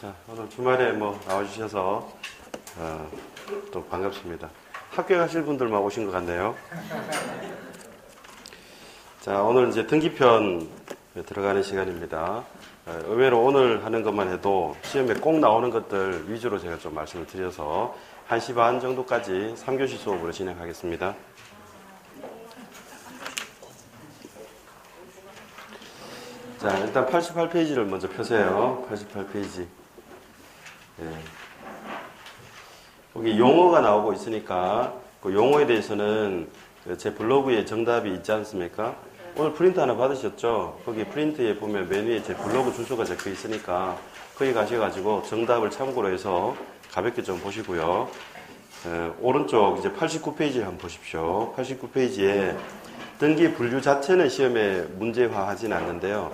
자, 오늘 주말에 나와주셔서 또 반갑습니다. 학교 가실 분들만 오신 것 같네요. 자, 오늘 이제 등기편 들어가는 시간입니다. 의외로 오늘 하는 것만 해도 시험에 꼭 나오는 것들 위주로 제가 좀 말씀을 드려서 1시 반 정도까지 3교시 수업으로 진행하겠습니다. 자, 일단 88페이지를 먼저 펴세요. 88페이지. 네. 여기 용어가 나오고 있으니까 그 용어에 대해서는 제 블로그에 정답이 있지 않습니까? 오늘 프린트 하나 받으셨죠? 거기 프린트에 보면 맨 위에 제 블로그 주소가 적혀 있으니까 거기 가셔가지고 정답을 참고로 해서 가볍게 좀 보시고요. 오른쪽 이제 89페이지를 한번 보십시오. 89페이지에 등기 분류 자체는 시험에 문제화하진 않는데요.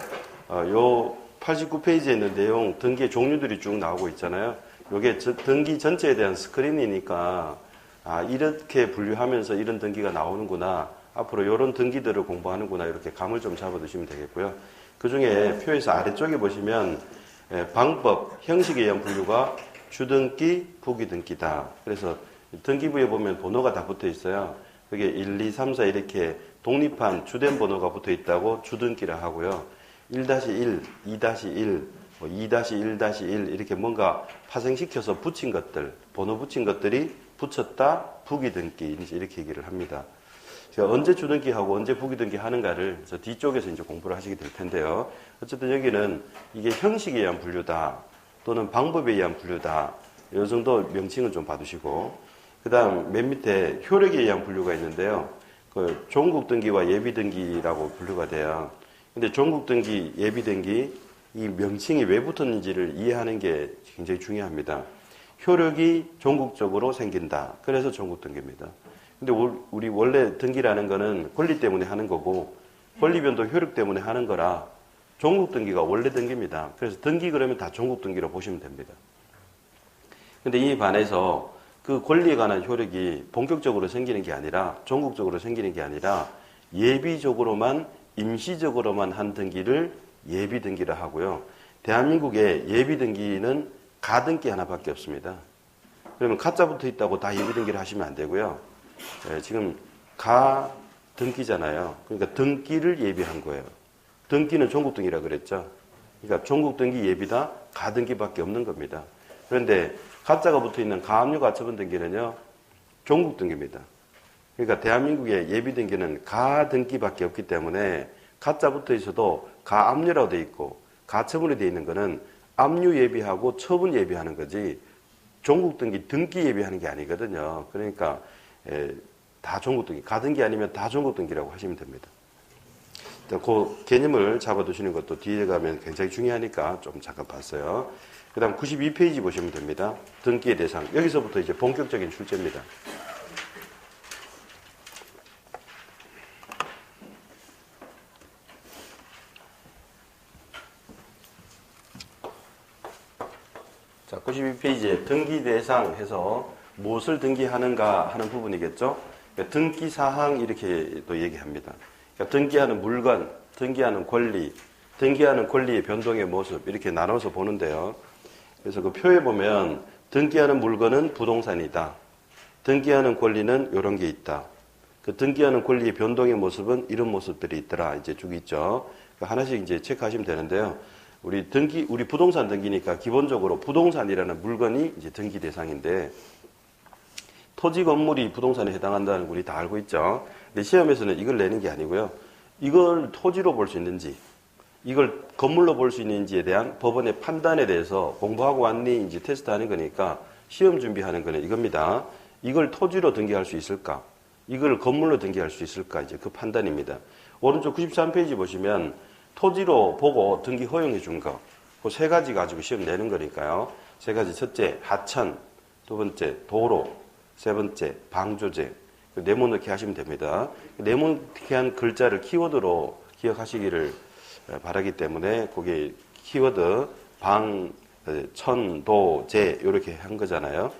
요 89페이지에 있는 내용, 등기의 종류들이 쭉 나오고 있잖아요. 요게 등기 전체에 대한 스크린이니까, 이렇게 분류하면서 이런 등기가 나오는구나. 앞으로 이런 등기들을 공부하는구나. 이렇게 감을 좀 잡아두시면 되겠고요. 그 중에 표에서 아래쪽에 보시면, 방법, 형식에 의한 분류가 주등기, 부기등기다. 그래서 등기부에 보면 번호가 다 붙어 있어요. 그게 1, 2, 3, 4 이렇게 독립한 주된 번호가 붙어 있다고 주등기라 하고요. 1-1, 2-1, 2-1-1 이렇게 뭔가 파생시켜서 붙인 것들, 번호 붙인 것들이 붙였다, 부기등기 이렇게 얘기를 합니다. 제가 언제 주등기하고 언제 부기등기 하는가를 저 뒤쪽에서 이제 공부를 하시게 될 텐데요. 어쨌든 여기는 이게 형식에 의한 분류다, 또는 방법에 의한 분류다. 이 정도 명칭은 좀 봐두시고, 그 다음 맨 밑에 효력에 의한 분류가 있는데요. 그 종국등기와 예비등기라고 분류가 돼요. 근데 종국등기, 예비등기 이 명칭이 왜 붙었는지를 이해하는 게 굉장히 중요합니다. 효력이 종국적으로 생긴다. 그래서 종국등기입니다. 근데 우리 원래 등기라는 거는 권리 때문에 하는 거고, 권리변동 효력 때문에 하는 거라 종국등기가 원래 등기입니다. 그래서 등기 그러면 다 종국등기로 보시면 됩니다. 근데 이에 반해서 그 권리에 관한 효력이 본격적으로 생기는 게 아니라, 종국적으로 생기는 게 아니라 예비적으로만, 임시적으로만 한 등기를 예비등기라 하고요. 대한민국의 예비등기는 가등기 하나밖에 없습니다. 그러면 가짜 붙어 있다고 다 예비등기를 하시면 안 되고요. 지금 가등기잖아요. 그러니까 등기를 예비한 거예요. 등기는 종국등기라 그랬죠. 그러니까 종국등기 예비다, 가등기밖에 없는 겁니다. 그런데 가짜가 붙어 있는 가압류 가처분 등기는요, 종국등기입니다. 그러니까 대한민국의 예비등기는 가등기밖에 없기 때문에 가짜 붙어 있어도 가압류라고 돼 있고, 가처분이 돼 있는 거는 압류 예비하고 처분 예비하는 거지 종국등기, 등기 예비하는 게 아니거든요. 그러니까 다 종국등기, 가등기 아니면 다 종국등기라고 하시면 됩니다. 그 개념을 잡아두시는 것도 뒤에 가면 굉장히 중요하니까 좀 잠깐 봤어요. 그 다음 92페이지 보시면 됩니다. 등기의 대상. 여기서부터 이제 본격적인 출제입니다. 자, 92페이지에 등기 대상 해서 무엇을 등기하는가 하는 부분이겠죠. 그러니까 등기 사항 이렇게 또 얘기합니다. 그러니까 등기하는 물건, 등기하는 권리, 등기하는 권리의 변동의 모습 이렇게 나눠서 보는데요. 그래서 그 표에 보면 등기하는 물건은 부동산이다. 등기하는 권리는 이런 게 있다. 그 등기하는 권리의 변동의 모습은 이런 모습들이 있더라. 이제 쭉 있죠. 하나씩 이제 체크하시면 되는데요. 우리 부동산 등기니까 기본적으로 부동산이라는 물건이 이제 등기 대상인데, 토지 건물이 부동산에 해당한다는 거 우리 다 알고 있죠. 근데 시험에서는 이걸 내는 게 아니고요. 이걸 토지로 볼 수 있는지, 이걸 건물로 볼 수 있는지에 대한 법원의 판단에 대해서 공부하고 왔니 이제 테스트하는 거니까 시험 준비하는 거는 이겁니다. 이걸 토지로 등기할 수 있을까? 이걸 건물로 등기할 수 있을까? 이제 그 판단입니다. 오른쪽 93페이지 보시면 토지로 보고 등기 허용해 준 거, 그 세 가지 가지고 시험 내는 거니까요. 세 가지. 첫째, 하천. 두 번째, 도로. 세 번째, 방조제. 네모넣기 하시면 됩니다. 네모넣기한 글자를 키워드로 기억하시기를 바라기 때문에 그게 키워드 방, 천, 도, 제 이렇게 한 거잖아요.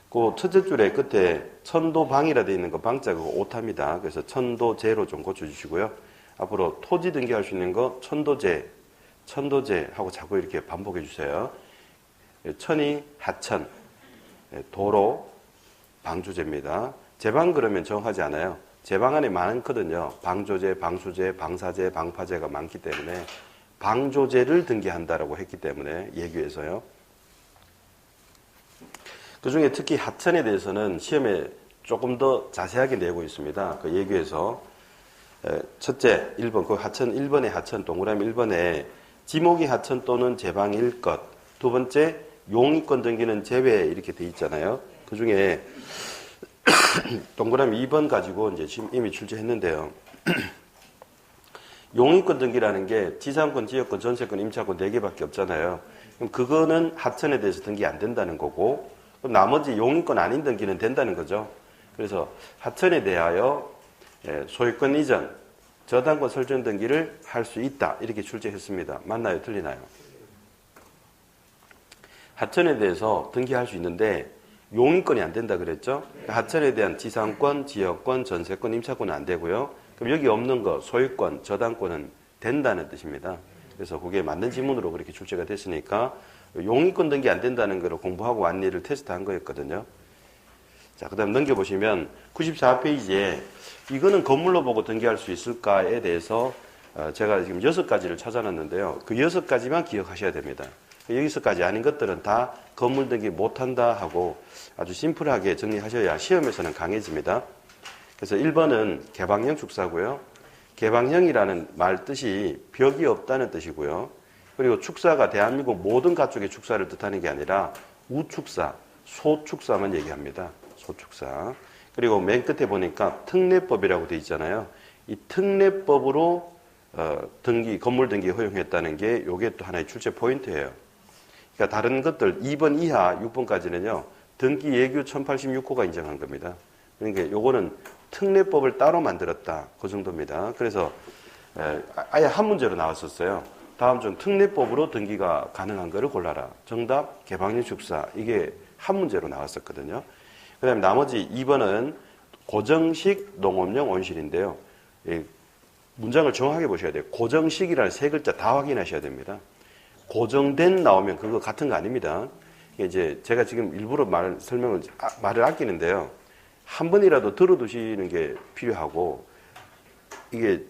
그 첫째 줄에 끝에 천도방이라 되어 있는 거 방자가 오타입니다. 그래서 천도제로 좀 고쳐주시고요. 앞으로 토지 등기할 수 있는 거 천도제 하고 자꾸 이렇게 반복해 주세요. 천이 하천, 도로, 방조제입니다. 제방 그러면 정확하지 않아요. 제방 안에 많거든요. 방조제, 방수제, 방사제, 방파제가 많기 때문에 방조제를 등기한다라고 했기 때문에 예규에서요. 그 중에 특히 하천에 대해서는 시험에 조금 더 자세하게 내고 있습니다. 그 예규에서 첫째 1번 그 하천 1번의 하천 동그라미 1번에 지목이 하천 또는 제방일 것. 두 번째 용의권 등기는 제외 이렇게 돼 있잖아요. 그 중에 동그라미 2번 가지고 이제 지금 이미 출제했는데요. 용의권 등기라는 게 지상권, 지역권, 전세권, 임차권 4개밖에 없잖아요. 그럼 그거는 하천에 대해서 등기 안 된다는 거고, 그럼 나머지 용의권 아닌 등기는 된다는 거죠. 그래서 하천에 대하여 소유권 이전, 저당권 설정 등기를 할 수 있다. 이렇게 출제했습니다. 맞나요? 틀리나요? 하천에 대해서 등기할 수 있는데 용의권이 안 된다 그랬죠? 하천에 대한 지상권, 지역권, 전세권, 임차권은 안 되고요. 그럼 여기 없는 거 소유권, 저당권은 된다는 뜻입니다. 그래서 그게 맞는 지문으로 그렇게 출제가 됐으니까 용의권 등기 안 된다는 거를 공부하고 완리를 테스트한 거였거든요. 자, 그 다음 넘겨보시면 94페이지에 이거는 건물로 보고 등기할 수 있을까에 대해서 제가 지금 6가지를 찾아놨는데요. 그 6가지만 기억하셔야 됩니다. 여기서까지 아닌 것들은 다 건물 등기 못한다 하고 아주 심플하게 정리하셔야 시험에서는 강해집니다. 그래서 1번은 개방형 축사고요. 개방형이라는 말 뜻이 벽이 없다는 뜻이고요. 그리고 축사가 대한민국 모든 가축의 축사를 뜻하는 게 아니라 우축사, 소축사만 얘기합니다. 소축사. 그리고 맨 끝에 보니까 특례법이라고 돼 있잖아요. 이 특례법으로 등기, 건물 등기 허용했다는 게 요게 또 하나의 출제 포인트예요. 그러니까 다른 것들 2번 이하 6번까지는요. 등기 예규 1086호가 인정한 겁니다. 그러니까 요거는 특례법을 따로 만들었다. 그 정도입니다. 그래서 아예 한 문제로 나왔었어요. 다음 중 특례법으로 등기가 가능한 거를 골라라. 정답 개방형 축사. 이게 한 문제로 나왔었거든요. 그 다음에 나머지 2번은 고정식 농업용 온실인데요. 문장을 정확하게 보셔야 돼요. 고정식이라는 세 글자 다 확인하셔야 됩니다. 고정된 나오면 그거 같은 거 아닙니다. 이제 제가 지금 일부러 말을 아끼는데요. 한 번이라도 들어두시는 게 필요하고, 이게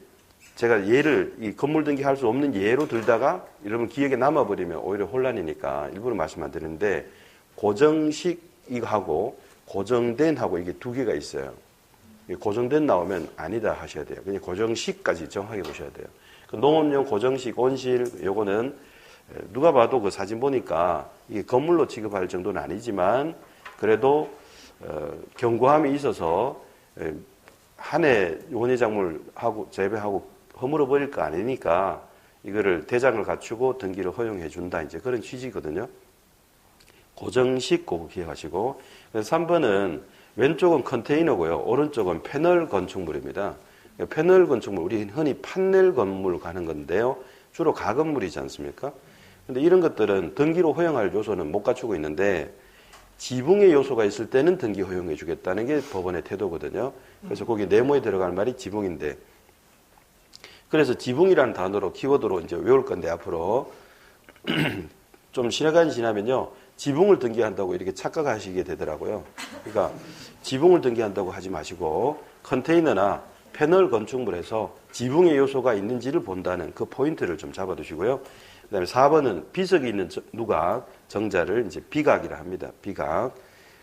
제가 이 건물 등기 할 수 없는 예로 들다가 여러분 기억에 남아버리면 오히려 혼란이니까 일부러 말씀 안 드리는데, 고정식 이거하고 고정된 하고 이게 두 개가 있어요. 고정된 나오면 아니다 하셔야 돼요. 그냥 고정식까지 정확하게 보셔야 돼요. 그 농업용 고정식 온실 요거는 누가 봐도 그 사진 보니까 이게 건물로 취급할 정도는 아니지만 그래도 견고함이 있어서 한 해 원예작물하고 재배하고 허물어 버릴 거 아니니까 이거를 대장을 갖추고 등기를 허용해 준다. 이제 그런 취지거든요. 고정식 그거 기억하시고. 그래서 3번은 왼쪽은 컨테이너고요. 오른쪽은 패널 건축물입니다. 패널 건축물, 우리 흔히 판넬 건물 가는 건데요. 주로 가건물이지 않습니까? 근데 이런 것들은 등기로 허용할 요소는 못 갖추고 있는데 지붕의 요소가 있을 때는 등기 허용해 주겠다는 게 법원의 태도거든요. 그래서 거기 네모에 들어갈 말이 지붕인데, 그래서 지붕이라는 단어로 키워드로 이제 외울 건데 앞으로 좀 시간이 지나면요. 지붕을 등기한다고 이렇게 착각하시게 되더라고요. 그러니까 지붕을 등기한다고 하지 마시고 컨테이너나 패널 건축물에서 지붕의 요소가 있는지를 본다는 그 포인트를 좀 잡아두시고요. 그 다음에 4번은 비석이 있는 누각, 정자를 이제 비각이라 합니다. 비각.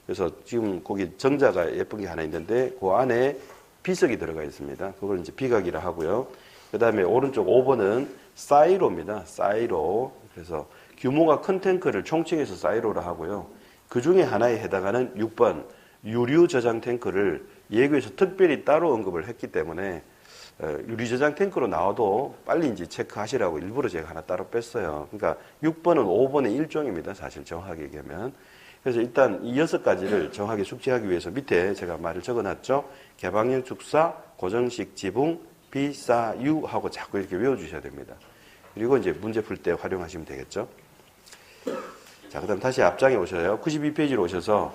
그래서 지금 거기 정자가 예쁜 게 하나 있는데 그 안에 비석이 들어가 있습니다. 그걸 이제 비각이라 하고요. 그 다음에 오른쪽 5번은 사이로입니다. 사이로. 그래서 규모가 큰 탱크를 총칭해서 사이로라 하고요. 그 중에 하나에 해당하는 6번 유류 저장 탱크를 예규에서 특별히 따로 언급을 했기 때문에 유리 저장 탱크로 나와도 빨리 이제 체크하시라고 일부러 제가 하나 따로 뺐어요. 그러니까 6번은 5번의 일종입니다. 사실 정확하게 얘기하면. 그래서 일단 이 6가지를 정확하게 숙지하기 위해서 밑에 제가 말을 적어놨죠. 개방형 축사, 고정식 지붕, 비사유하고 자꾸 이렇게 외워주셔야 됩니다. 그리고 이제 문제 풀 때 활용하시면 되겠죠. 자, 그 다음 다시 앞장에 오셔요. 92페이지로 오셔서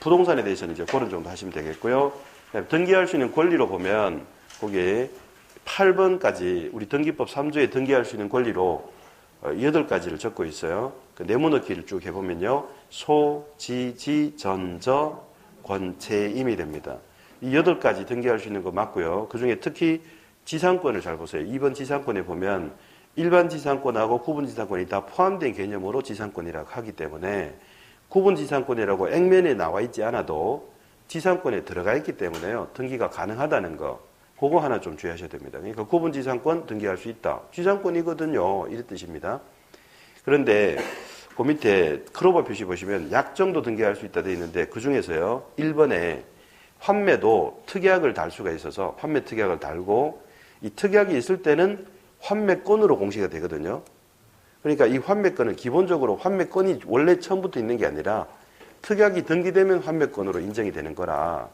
부동산에 대해서는 이제 그런 정도 하시면 되겠고요. 등기할 수 있는 권리로 보면 거기에 8번까지 우리 등기법 3조에 등기할 수 있는 권리로 8가지를 적고 있어요. 그 네모넣기를 쭉 해보면요. 소, 지, 지, 전, 저, 권, 채, 임이 됩니다. 이 8가지 등기할 수 있는 거 맞고요. 그 중에 특히 지상권을 잘 보세요. 2번 지상권에 보면 일반 지상권하고 구분 지상권이 다 포함된 개념으로 지상권이라고 하기 때문에 구분 지상권이라고 액면에 나와 있지 않아도 지상권에 들어가 있기 때문에요. 등기가 가능하다는 거. 그거 하나 좀 주의하셔야 됩니다. 그러니까 구분 지상권 등기할 수 있다. 지상권이거든요. 이런 뜻입니다. 그런데 그 밑에 크로버 표시 보시면 약정도 등기할 수 있다 되어 있는데 그 중에서요. 1번에 환매도 특약을 달 수가 있어서 환매 특약을 달고 이 특약이 있을 때는 환매권으로 공시가 되거든요. 그러니까 이 환매권은 기본적으로 환매권이 원래 처음부터 있는 게 아니라 특약이 등기되면 환매권으로 인정이 되는 거라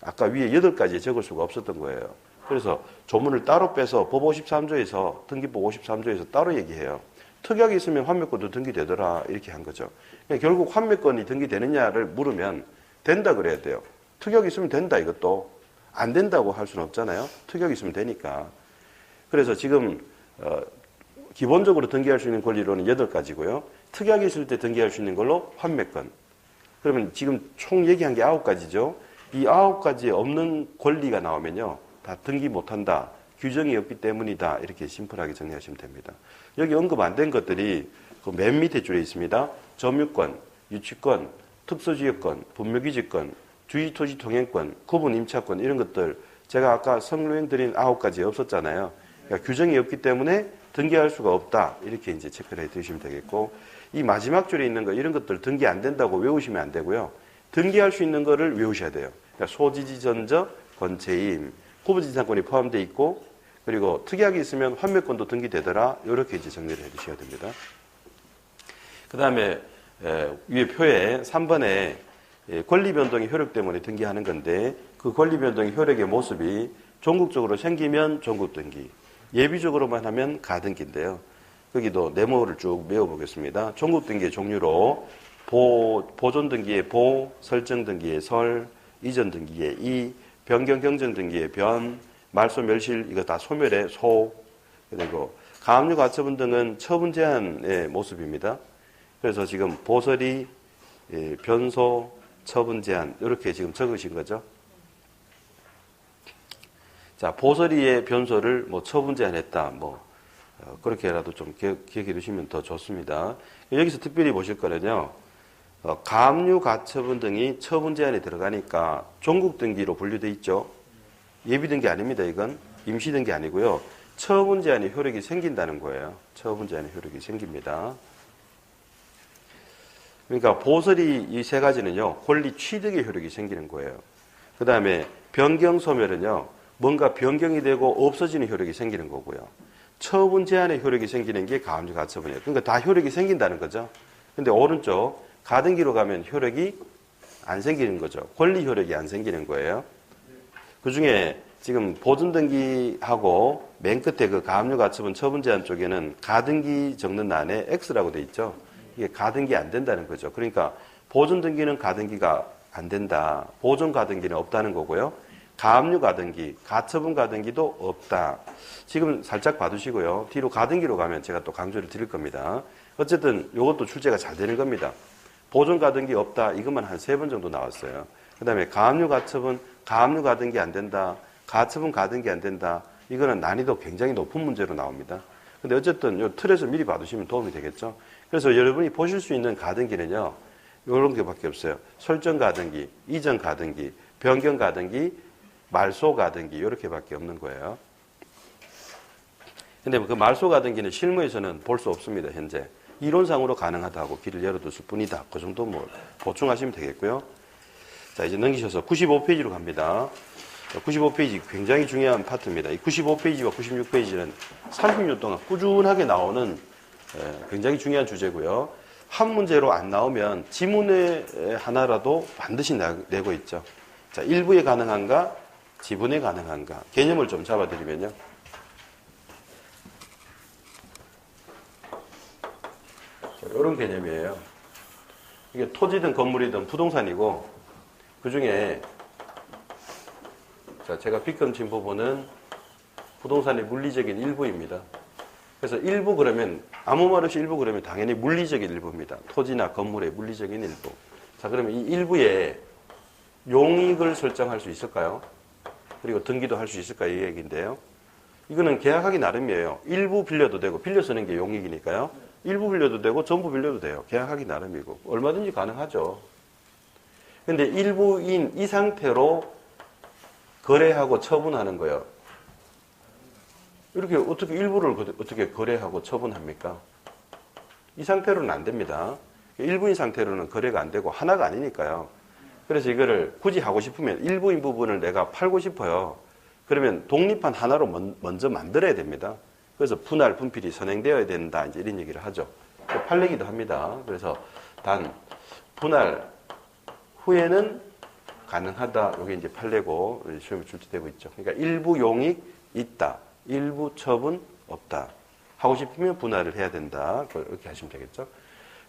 아까 위에 8가지에 적을 수가 없었던 거예요. 그래서 조문을 따로 빼서 법 53조에서 등기법 53조에서 따로 얘기해요. 특약이 있으면 환매권도 등기되더라 이렇게 한 거죠. 그러니까 결국 환매권이 등기되느냐를 물으면 된다 그래야 돼요. 특약이 있으면 된다 이것도. 안 된다고 할 수는 없잖아요. 특약이 있으면 되니까. 그래서 지금 기본적으로 등기할 수 있는 권리로는 8가지고요. 특약이 있을 때 등기할 수 있는 걸로 환매권. 그러면 지금 총 얘기한 게 9가지죠. 이 9가지에 없는 권리가 나오면요. 다 등기 못한다. 규정이 없기 때문이다. 이렇게 심플하게 정리하시면 됩니다. 여기 언급 안 된 것들이 그 맨 밑에 줄에 있습니다. 점유권, 유치권, 특수지역권, 분묘기지권, 주의토지통행권, 구분임차권 이런 것들 제가 아까 설명 드린 9가지 없었잖아요. 그러니까 규정이 없기 때문에 등기할 수가 없다. 이렇게 이제 체크를 해 두시면 되겠고 이 마지막 줄에 있는 거 이런 것들 등기 안 된다고 외우시면 안 되고요. 등기할 수 있는 거를 외우셔야 돼요. 그러니까 소지지전저, 권체임, 구분지상권이 포함되어 있고 그리고 특약이 있으면 환매권도 등기되더라. 이렇게 이제 정리를 해 주셔야 됩니다. 그 다음에 위에 표에 3번에 권리변동의 효력 때문에 등기하는 건데 그 권리변동의 효력의 모습이 종국적으로 생기면 종국등기, 예비적으로만 하면 가등기인데요. 거기도 네모를 쭉 메워보겠습니다. 종국등기의 종류로 보존등기의 보, 설정등기의 설, 이전등기의 이, 변경경정등기의 변, 말소 멸실 이거 다 소멸의 소, 그리고 가압류 가처분 등은 처분 제한의 모습입니다. 그래서 지금 보설이 변소, 처분 제한 이렇게 지금 적으신 거죠. 자, 보설이의 변소를 뭐 처분 제한했다. 뭐 그렇게라도 좀 기억해 두시면 더 좋습니다. 여기서 특별히 보실 거는요. 가압류 가처분 등이 처분 제한에 들어가니까 종국 등기로 분류돼 있죠. 예비 등기 아닙니다. 이건 임시 등기 아니고요. 처분 제한의 효력이 생긴다는 거예요. 처분 제한의 효력이 생깁니다. 그러니까 보설이 이 세 가지는요. 권리 취득의 효력이 생기는 거예요. 그 다음에 변경 소멸은요. 뭔가 변경이 되고 없어지는 효력이 생기는 거고요. 처분 제한의 효력이 생기는 게 가압류 가처분이에요. 그러니까 다 효력이 생긴다는 거죠. 근데 오른쪽 가등기로 가면 효력이 안 생기는 거죠. 권리 효력이 안 생기는 거예요. 그 중에 지금 보존등기하고 맨 끝에 그 가압류 가처분 처분 제한 쪽에는 가등기 적는欄에 X라고 돼 있죠. 이게 가등기 안 된다는 거죠. 그러니까 보존등기는 가등기가 안 된다. 보존 가등기는 없다는 거고요. 가압류 가등기, 가처분 가등기도 없다. 지금 살짝 봐두시고요. 뒤로 가등기로 가면 제가 또 강조를 드릴 겁니다. 어쨌든 이것도 출제가 잘 되는 겁니다. 보존 가등기 없다. 이것만 한 3번 정도 나왔어요. 그 다음에 가압류 가처분, 가압류 가등기 안 된다. 가처분 가등기 안 된다. 이거는 난이도 굉장히 높은 문제로 나옵니다. 근데 어쨌든 이 틀에서 미리 봐두시면 도움이 되겠죠. 그래서 여러분이 보실 수 있는 가등기는요. 이런 게밖에 없어요. 설정 가등기, 이전 가등기, 변경 가등기, 말소 가등기 이렇게밖에 없는 거예요. 근데 그 말소 가등기는 실무에서는 볼 수 없습니다. 현재. 이론상으로 가능하다고 길을 열어뒀을 뿐이다. 그 정도 뭐 보충하시면 되겠고요. 자, 이제 넘기셔서 95페이지로 갑니다. 95페이지 굉장히 중요한 파트입니다. 이 95페이지와 96페이지는 30년 동안 꾸준하게 나오는 굉장히 중요한 주제고요. 한 문제로 안 나오면 지문에 하나라도 반드시 내고 있죠. 자, 일부에 가능한가? 지분에 가능한가? 개념을 좀 잡아드리면요. 자, 이런 개념이에요. 이게 토지든 건물이든 부동산이고 그 중에 자, 제가 빗금 진보보는 부동산의 물리적인 일부입니다. 그래서 일부 그러면 아무 말 없이 일부 그러면 당연히 물리적인 일부입니다. 토지나 건물의 물리적인 일부. 자, 그러면 이 일부에 용익을 설정할 수 있을까요? 그리고 등기도 할 수 있을까 이 얘기인데요. 이거는 계약하기 나름이에요. 일부 빌려도 되고 빌려 쓰는 게 용익이니까요. 일부 빌려도 되고 전부 빌려도 돼요. 계약하기 나름이고 얼마든지 가능하죠. 근데 일부인 이 상태로 거래하고 처분하는 거예요. 이렇게 어떻게 일부를 어떻게 거래하고 처분합니까? 이 상태로는 안 됩니다. 일부인 상태로는 거래가 안 되고 하나가 아니니까요. 그래서 이거를 굳이 하고 싶으면 일부인 부분을 내가 팔고 싶어요. 그러면 독립한 하나로 먼저 만들어야 됩니다. 그래서 분할, 분필이 선행되어야 된다. 이제 이런 얘기를 하죠. 팔리기도 합니다. 그래서 단 분할 후에는 가능하다. 이게 이제 판례고 시험에 출제되고 있죠. 그러니까 일부 용익 있다. 일부 처분 없다. 하고 싶으면 분할을 해야 된다. 그렇게 하시면 되겠죠.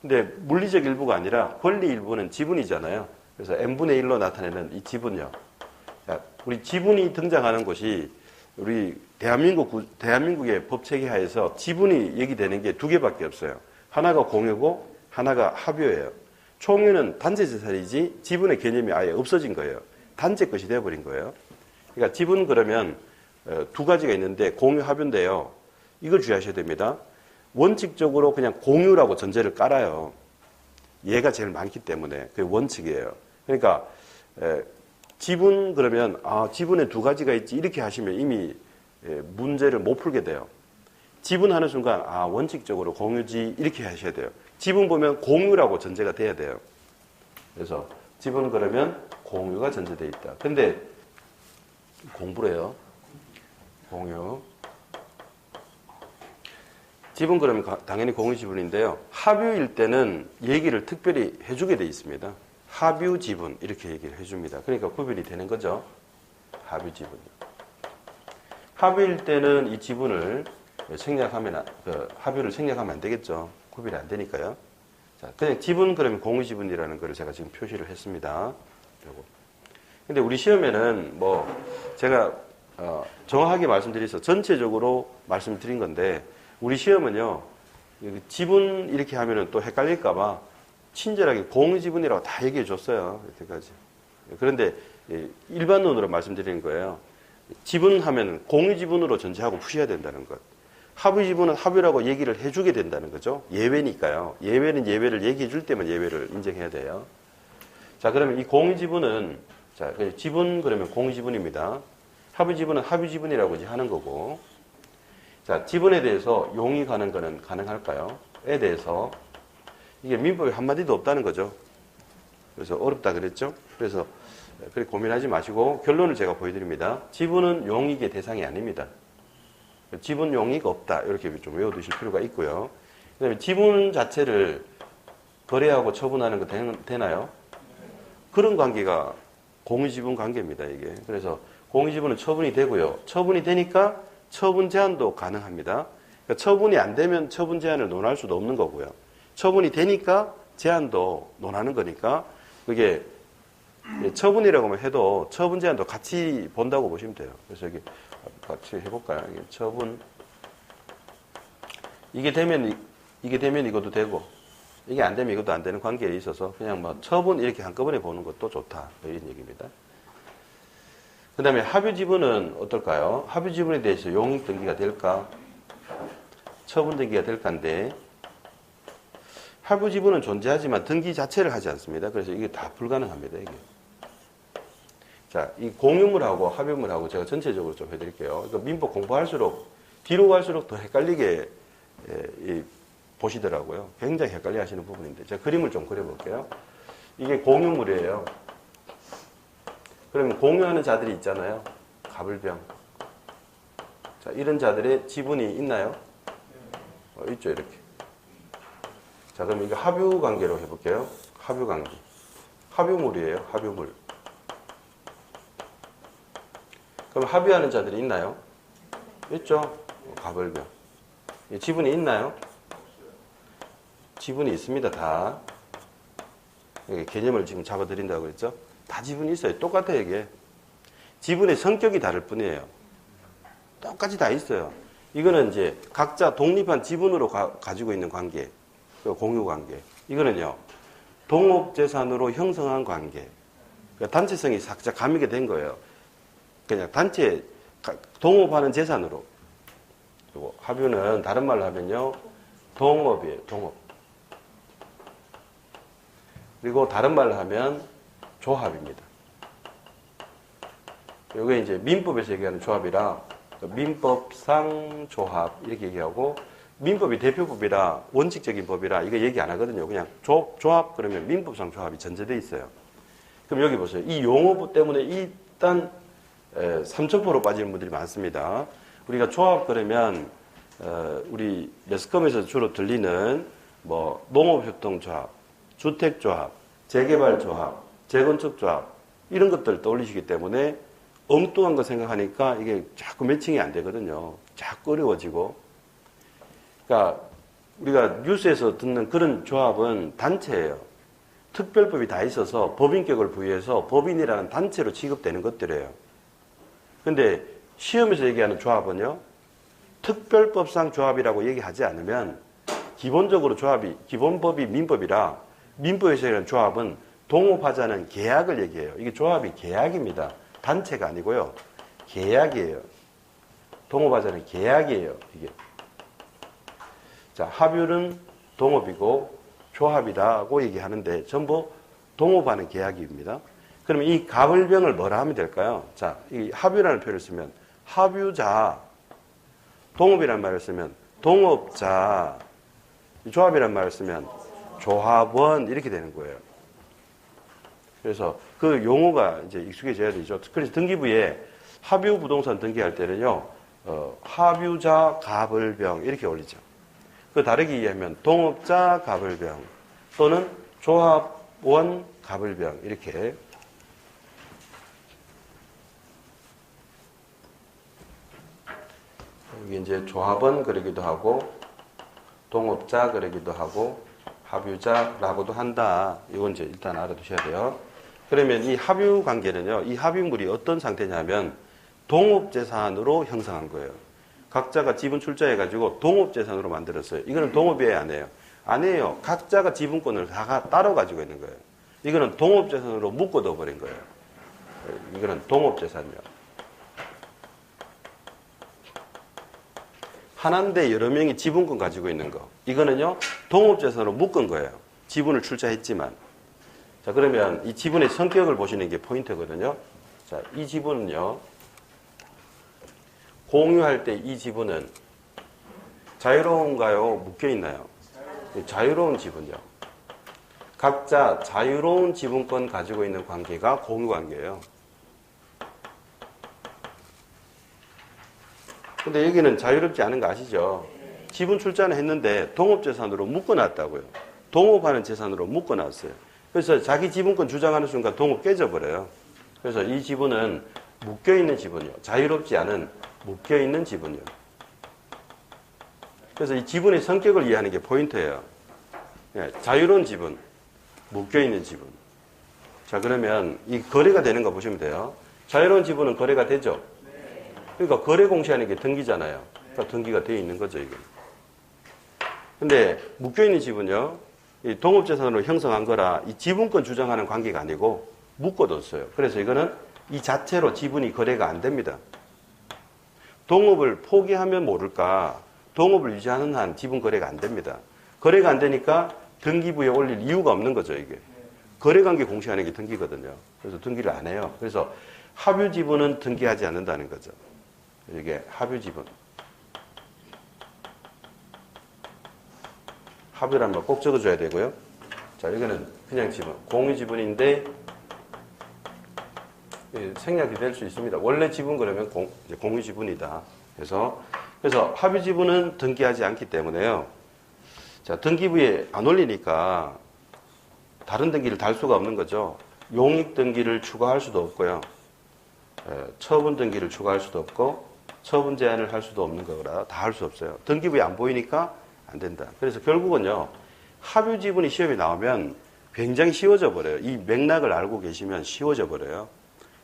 근데 물리적 일부가 아니라 권리 일부는 지분이잖아요. 그래서 n분의 1로 나타내는 이 지분요. 자, 우리 지분이 등장하는 곳이 우리 대한민국의 법 체계하에서 지분이 얘기되는 게 두 개밖에 없어요. 하나가 공유고 하나가 합유예요. 총유는 단체 재산이지 지분의 개념이 아예 없어진 거예요. 단체 것이 되어버린 거예요. 그러니까 지분 그러면 두 가지가 있는데 공유 합유인데요. 이걸 주의하셔야 됩니다. 원칙적으로 그냥 공유라고 전제를 깔아요. 얘가 제일 많기 때문에 그게 원칙이에요. 그러니까 지분 그러면 지분에 두 가지가 있지 이렇게 하시면 이미 문제를 못 풀게 돼요. 지분하는 순간 원칙적으로 공유지 이렇게 하셔야 돼요. 지분 보면 공유라고 전제가 돼야 돼요. 그래서 지분 그러면 공유가 전제되어 있다. 근데 공부래요. 공유. 지분 그러면 당연히 공유 지분인데요. 합유일 때는 얘기를 특별히 해주게 돼 있습니다. 합유 지분 이렇게 얘기를 해줍니다. 그러니까 구별이 되는 거죠. 합유 지분. 합유일 때는 이 지분을 생략하면 합유를 생략하면 안 되겠죠. 구별이 안 되니까요. 자, 그냥 지분 그러면 공유 지분이라는 걸 제가 지금 표시를 했습니다. 요거. 근데 우리 시험에는 제가 정확하게 말씀드려서 전체적으로 말씀드린 건데 우리 시험은요 지분 이렇게 하면은 또 헷갈릴까봐 친절하게 공유 지분이라고 다 얘기해 줬어요. 여태까지. 그런데 일반론으로 말씀드리는 거예요. 지분하면 공유 지분으로 전제하고 푸셔야 된다는 것. 합의 지분은 합의라고 얘기를 해주게 된다는 거죠. 예외니까요. 예외는 예외를 얘기해 줄 때만 예외를 인정해야 돼요. 자, 그러면 이 공유 지분은 자, 지분 그러면 공유 지분입니다. 합의 지분은 합의 지분이라고 이제 하는 거고. 자, 지분에 대해서 용익하는 거는 가능할까요? 에 대해서 이게 민법에 한마디도 없다는 거죠. 그래서 어렵다 그랬죠. 그래서 그렇게 고민하지 마시고 결론을 제가 보여드립니다. 지분은 용익의 대상이 아닙니다. 지분 용익 없다. 이렇게 좀 외워두실 필요가 있고요. 그 다음에 지분 자체를 거래하고 처분하는 거 되나요? 그런 관계가 공유지분 관계입니다. 이게. 그래서 공유지분은 처분이 되고요. 처분이 되니까 처분 제한도 가능합니다. 그러니까 처분이 안 되면 처분 제한을 논할 수도 없는 거고요. 처분이 되니까 제한도 논하는 거니까 그게 처분이라고만 해도 처분 제한도 같이 본다고 보시면 돼요. 그래서 여기 같이 해볼까요? 이게 처분 이게 되면 이것도 되고 이게 안 되면 이것도 안 되는 관계에 있어서 그냥 처분 이렇게 한꺼번에 보는 것도 좋다 이런 얘기입니다. 그 다음에 합유 지분은 어떨까요? 합유 지분에 대해서 용익 등기가 될까? 처분 등기가 될까인데 합유 지분은 존재하지만 등기 자체를 하지 않습니다. 그래서 이게 다 불가능합니다. 이게. 자, 이 공유물하고 합유물하고 제가 전체적으로 좀 해드릴게요. 그러니까 민법 공부할수록 뒤로 갈수록 더 헷갈리게 보시더라고요. 굉장히 헷갈려 하시는 부분인데 제가 그림을 좀 그려볼게요. 이게 공유물이에요. 그러면 공유하는 자들이 있잖아요. 갑을병. 자, 이런 자들의 지분이 있나요? 있죠, 이렇게. 자, 그럼 이거 합유 관계로 해볼게요. 합유 관계. 합유물이에요, 합유물. 그럼 합유하는 자들이 있나요? 있죠? 갑을병. 지분이 있나요? 지분이 있습니다, 다. 개념을 지금 잡아드린다고 그랬죠? 다 지분이 있어요. 똑같아요, 이게. 지분의 성격이 다를 뿐이에요. 똑같이 다 있어요. 이거는 이제 각자 독립한 지분으로 가지고 있는 관계, 공유 관계. 이거는요, 동업재산으로 형성한 관계. 그러니까 단체성이 살짝 가미게 된 거예요. 그냥 단체, 동업하는 재산으로. 그리고 합유는 다른 말로 하면요, 동업이에요, 동업. 그리고 다른 말로 하면 조합입니다. 이게 이제 민법에서 얘기하는 조합이라 민법상 조합 이렇게 얘기하고, 민법이 대표법이라 원칙적인 법이라 이거 얘기 안 하거든요. 그냥 조합 그러면 민법상 조합이 전제돼 있어요. 그럼 여기 보세요. 이 용어 때문에 일단 삼천포로 빠지는 분들이 많습니다. 우리가 조합 그러면 우리 매스컴에서 주로 들리는 뭐 농업협동조합, 주택조합, 재개발조합, 재건축조합 이런 것들 떠올리시기 때문에 엉뚱한 거 생각하니까 이게 자꾸 매칭이 안 되거든요. 자꾸 어려워지고. 그러니까 우리가 뉴스에서 듣는 그런 조합은 단체예요. 특별법이 다 있어서 법인격을 부여해서 법인이라는 단체로 취급되는 것들이에요. 근데 시험에서 얘기하는 조합은요, 특별법상 조합이라고 얘기하지 않으면 기본적으로 조합이, 기본법이 민법이라 민법에서 얘기하는 조합은 동업하자는 계약을 얘기해요. 이게 조합이 계약입니다. 단체가 아니고요. 계약이에요. 동업하자는 계약이에요. 이게. 자, 합유는 동업이고 조합이라고 얘기하는데 전부 동업하는 계약입니다. 그러면 이 갑을병을 뭐라 하면 될까요? 자, 이 합유라는 표현을 쓰면 합유자, 동업이라는 말을 쓰면 동업자, 조합이라는 말을 쓰면 조합원 이렇게 되는 거예요. 그래서 그 용어가 이제 익숙해져야 되죠. 그래서 등기부에 합유 부동산 등기할 때는요, 합유자 갑을병 이렇게 올리죠. 그 다르게 이해하면 동업자 갑을병 또는 조합원 갑을병 이렇게. 여기 이제 조합원 그러기도 하고 동업자 그러기도 하고 합유자라고도 한다. 이건 이제 일단 알아두셔야 돼요. 그러면 이 합유 관계는요, 이 합유물이 어떤 상태냐면 동업재산으로 형성한 거예요. 각자가 지분 출자해가지고 동업재산으로 만들었어요. 이거는 동업이에요, 안 해요? 아니에요. 각자가 지분권을 다 따로 가지고 있는 거예요. 이거는 동업재산으로 묶어둬 버린 거예요. 이거는 동업재산이요. 하나인데 여러 명이 지분권 가지고 있는 거. 이거는요, 동업재산으로 묶은 거예요. 지분을 출자했지만. 자, 그러면 이 지분의 성격을 보시는 게 포인트거든요. 자, 이 지분은요, 공유할 때 이 지분은 자유로운가요? 묶여있나요? 자유로운 지분이요. 각자 자유로운 지분권 가지고 있는 관계가 공유 관계예요. 근데 여기는 자유롭지 않은 거 아시죠? 지분 출자는 했는데 동업재산으로 묶어놨다고요. 동업하는 재산으로 묶어놨어요. 그래서 자기 지분권 주장하는 순간 동업 깨져버려요. 그래서 이 지분은 묶여있는 지분이요. 자유롭지 않은 묶여있는 지분이요. 그래서 이 지분의 성격을 이해하는 게 포인트예요. 자유로운 지분, 묶여있는 지분. 자, 그러면 이 거래가 되는 거 보시면 돼요. 자유로운 지분은 거래가 되죠? 그러니까 거래 공시하는 게 등기잖아요. 그러니까 등기가 되어 있는 거죠, 이게. 근데 묶여있는 지분요, 이 동업재산으로 형성한 거라 이 지분권 주장하는 관계가 아니고 묶어뒀어요. 그래서 이거는 이 자체로 지분이 거래가 안 됩니다. 동업을 포기하면 모를까, 동업을 유지하는 한 지분 거래가 안 됩니다. 거래가 안 되니까 등기부에 올릴 이유가 없는 거죠, 이게. 거래관계 공시하는 게 등기거든요. 그래서 등기를 안 해요. 그래서 합유 지분은 등기하지 않는다는 거죠. 이게 합유 지분. 합유란 말 꼭 적어줘야 되고요. 자, 이거는 그냥 지분, 공유 지분인데 생략이 될 수 있습니다. 원래 지분 그러면 공유 지분이다. 그래서 합유 지분은 등기하지 않기 때문에요. 자, 등기부에 안 올리니까 다른 등기를 달 수가 없는 거죠. 용익 등기를 추가할 수도 없고요. 처분 등기를 추가할 수도 없고 처분 제한을 할 수도 없는 거라 다 할 수 없어요. 등기부에 안 보이니까 안 된다. 그래서 결국은요, 합유 지분이 시험에 나오면 굉장히 쉬워져 버려요. 이 맥락을 알고 계시면 쉬워져 버려요.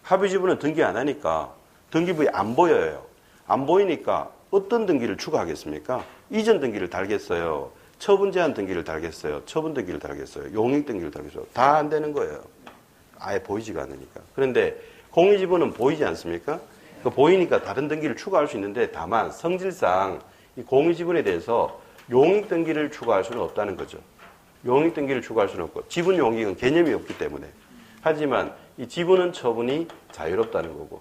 합유 지분은 등기 안 하니까 등기부에 안 보여요. 안 보이니까 어떤 등기를 추가하겠습니까? 이전 등기를 달겠어요? 처분 제한 등기를 달겠어요? 처분 등기를 달겠어요? 용익 등기를 달겠어요? 다 안 되는 거예요. 아예 보이지가 않으니까. 그런데 공유지분은 보이지 않습니까? 그 보이니까 다른 등기를 추가할 수 있는데 다만 성질상 이 공유지분에 대해서 용익 등기를 추가할 수는 없다는 거죠. 용익 등기를 추가할 수는 없고 지분 용익은 개념이 없기 때문에. 하지만 이 지분은 처분이 자유롭다는 거고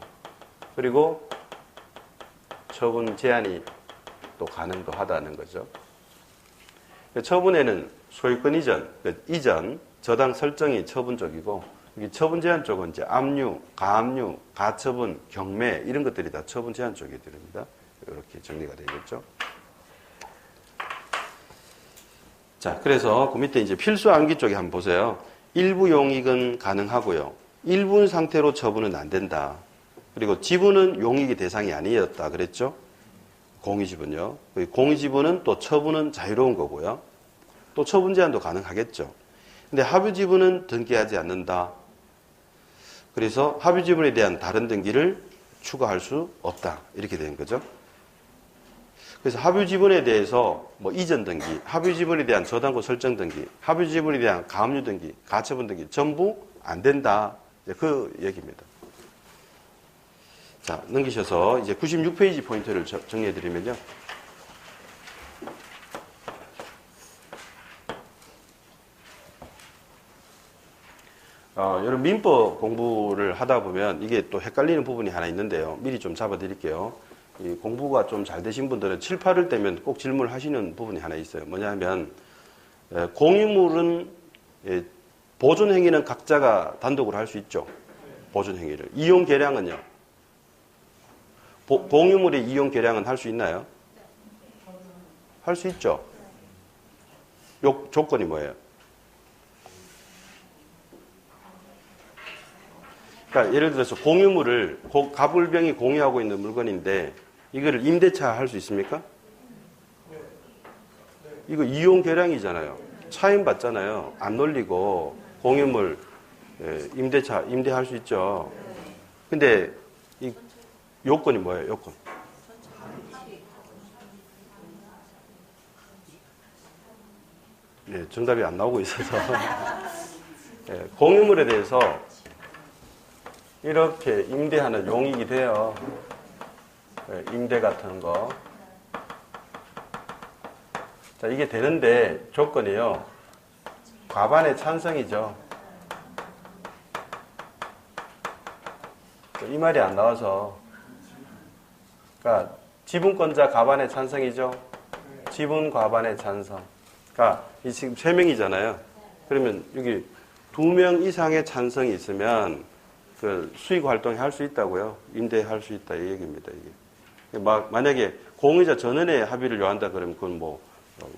그리고 처분 제한이 또 가능도 하다는 거죠. 처분에는 소유권 이전, 이전, 저당 설정이 처분 쪽이고 처분 제한 쪽은 이제 압류, 가압류, 가처분, 경매 이런 것들이 다 처분 제한 쪽에 들어옵니다. 이렇게 정리가 되겠죠. 자, 그래서 그 밑에 이제 필수 암기 쪽에 한번 보세요. 일부 용익은 가능하고요. 일부인 상태로 처분은 안 된다. 그리고 지분은 용익이 대상이 아니었다 그랬죠. 공유지분요. 공유지분은 또 처분은 자유로운 거고요. 또 처분 제한도 가능하겠죠. 근데 합유지분은 등기하지 않는다. 그래서 합유지분에 대한 다른 등기를 추가할 수 없다. 이렇게 되는 거죠. 그래서 합유지분에 대해서 뭐 이전 등기, 합유지분에 대한 저당권 설정 등기, 합유지분에 대한 가압류 등기, 가처분 등기 전부 안 된다. 그 얘기입니다. 자, 넘기셔서 이제 96페이지 포인트를 정리해드리면요. 여러분 민법 공부를 하다 보면 이게 또 헷갈리는 부분이 하나 있는데요. 미리 좀 잡아드릴게요. 이 공부가 좀 잘 되신 분들은 7, 8을 때면 꼭 질문을 하시는 부분이 하나 있어요. 뭐냐면 공유물은 보존 행위는 각자가 단독으로 할 수 있죠. 보존 행위를. 이용 계량은요. 공유물의 이용 계량은 할 수 있나요? 할 수 있죠. 조건이 뭐예요? 그러니까 예를 들어서 공유물을 가불병이 공유하고 있는 물건인데 이거를 임대차 할 수 있습니까? 이거 이용 계량이잖아요. 차임 받잖아요. 안 놀리고 공유물 임대할 수 있죠. 근데 이 요건이 뭐예요? 요건. 네, 정답이 안 나오고 있어서 네, 공유물에 대해서 이렇게 임대하는 용익이 돼요. 네, 임대 같은 거. 자, 이게 되는데 조건이요. 과반의 찬성이죠. 이 말이 안 나와서. 그러니까 지분권자 과반의 찬성이죠. 지분 과반의 찬성. 그러니까 이 지금 3명이잖아요. 그러면 여기 2명 이상의 찬성이 있으면 그 수익 활동을 할 수 있다고요. 임대할 수 있다 이 얘기입니다. 이게 만약에 공유자 전원에 합의를 요한다 그러면 그건 뭐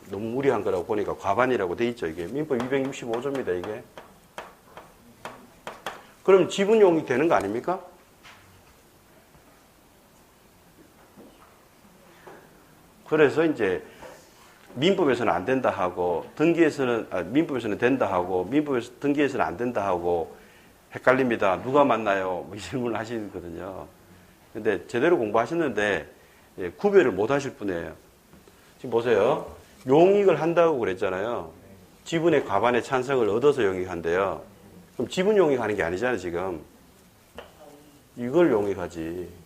너무 무리한 거라고 보니까 과반이라고 돼 있죠. 이게 민법 265조입니다. 이게. 그럼 지분 용익 되는 거 아닙니까? 그래서 이제 민법에서는 안 된다 하고 민법에서는 된다 하고 민법에서 등기에서는 안 된다 하고 헷갈립니다. 누가 맞나요? 이 질문을 하시거든요. 근데 제대로 공부하셨는데 구별을 못 하실 분이에요. 지금 보세요. 용익을 한다고 그랬잖아요. 지분의 과반의 찬성을 얻어서 용익한대요. 그럼 지분 용익하는 게 아니잖아요, 지금. 이걸 용익하지.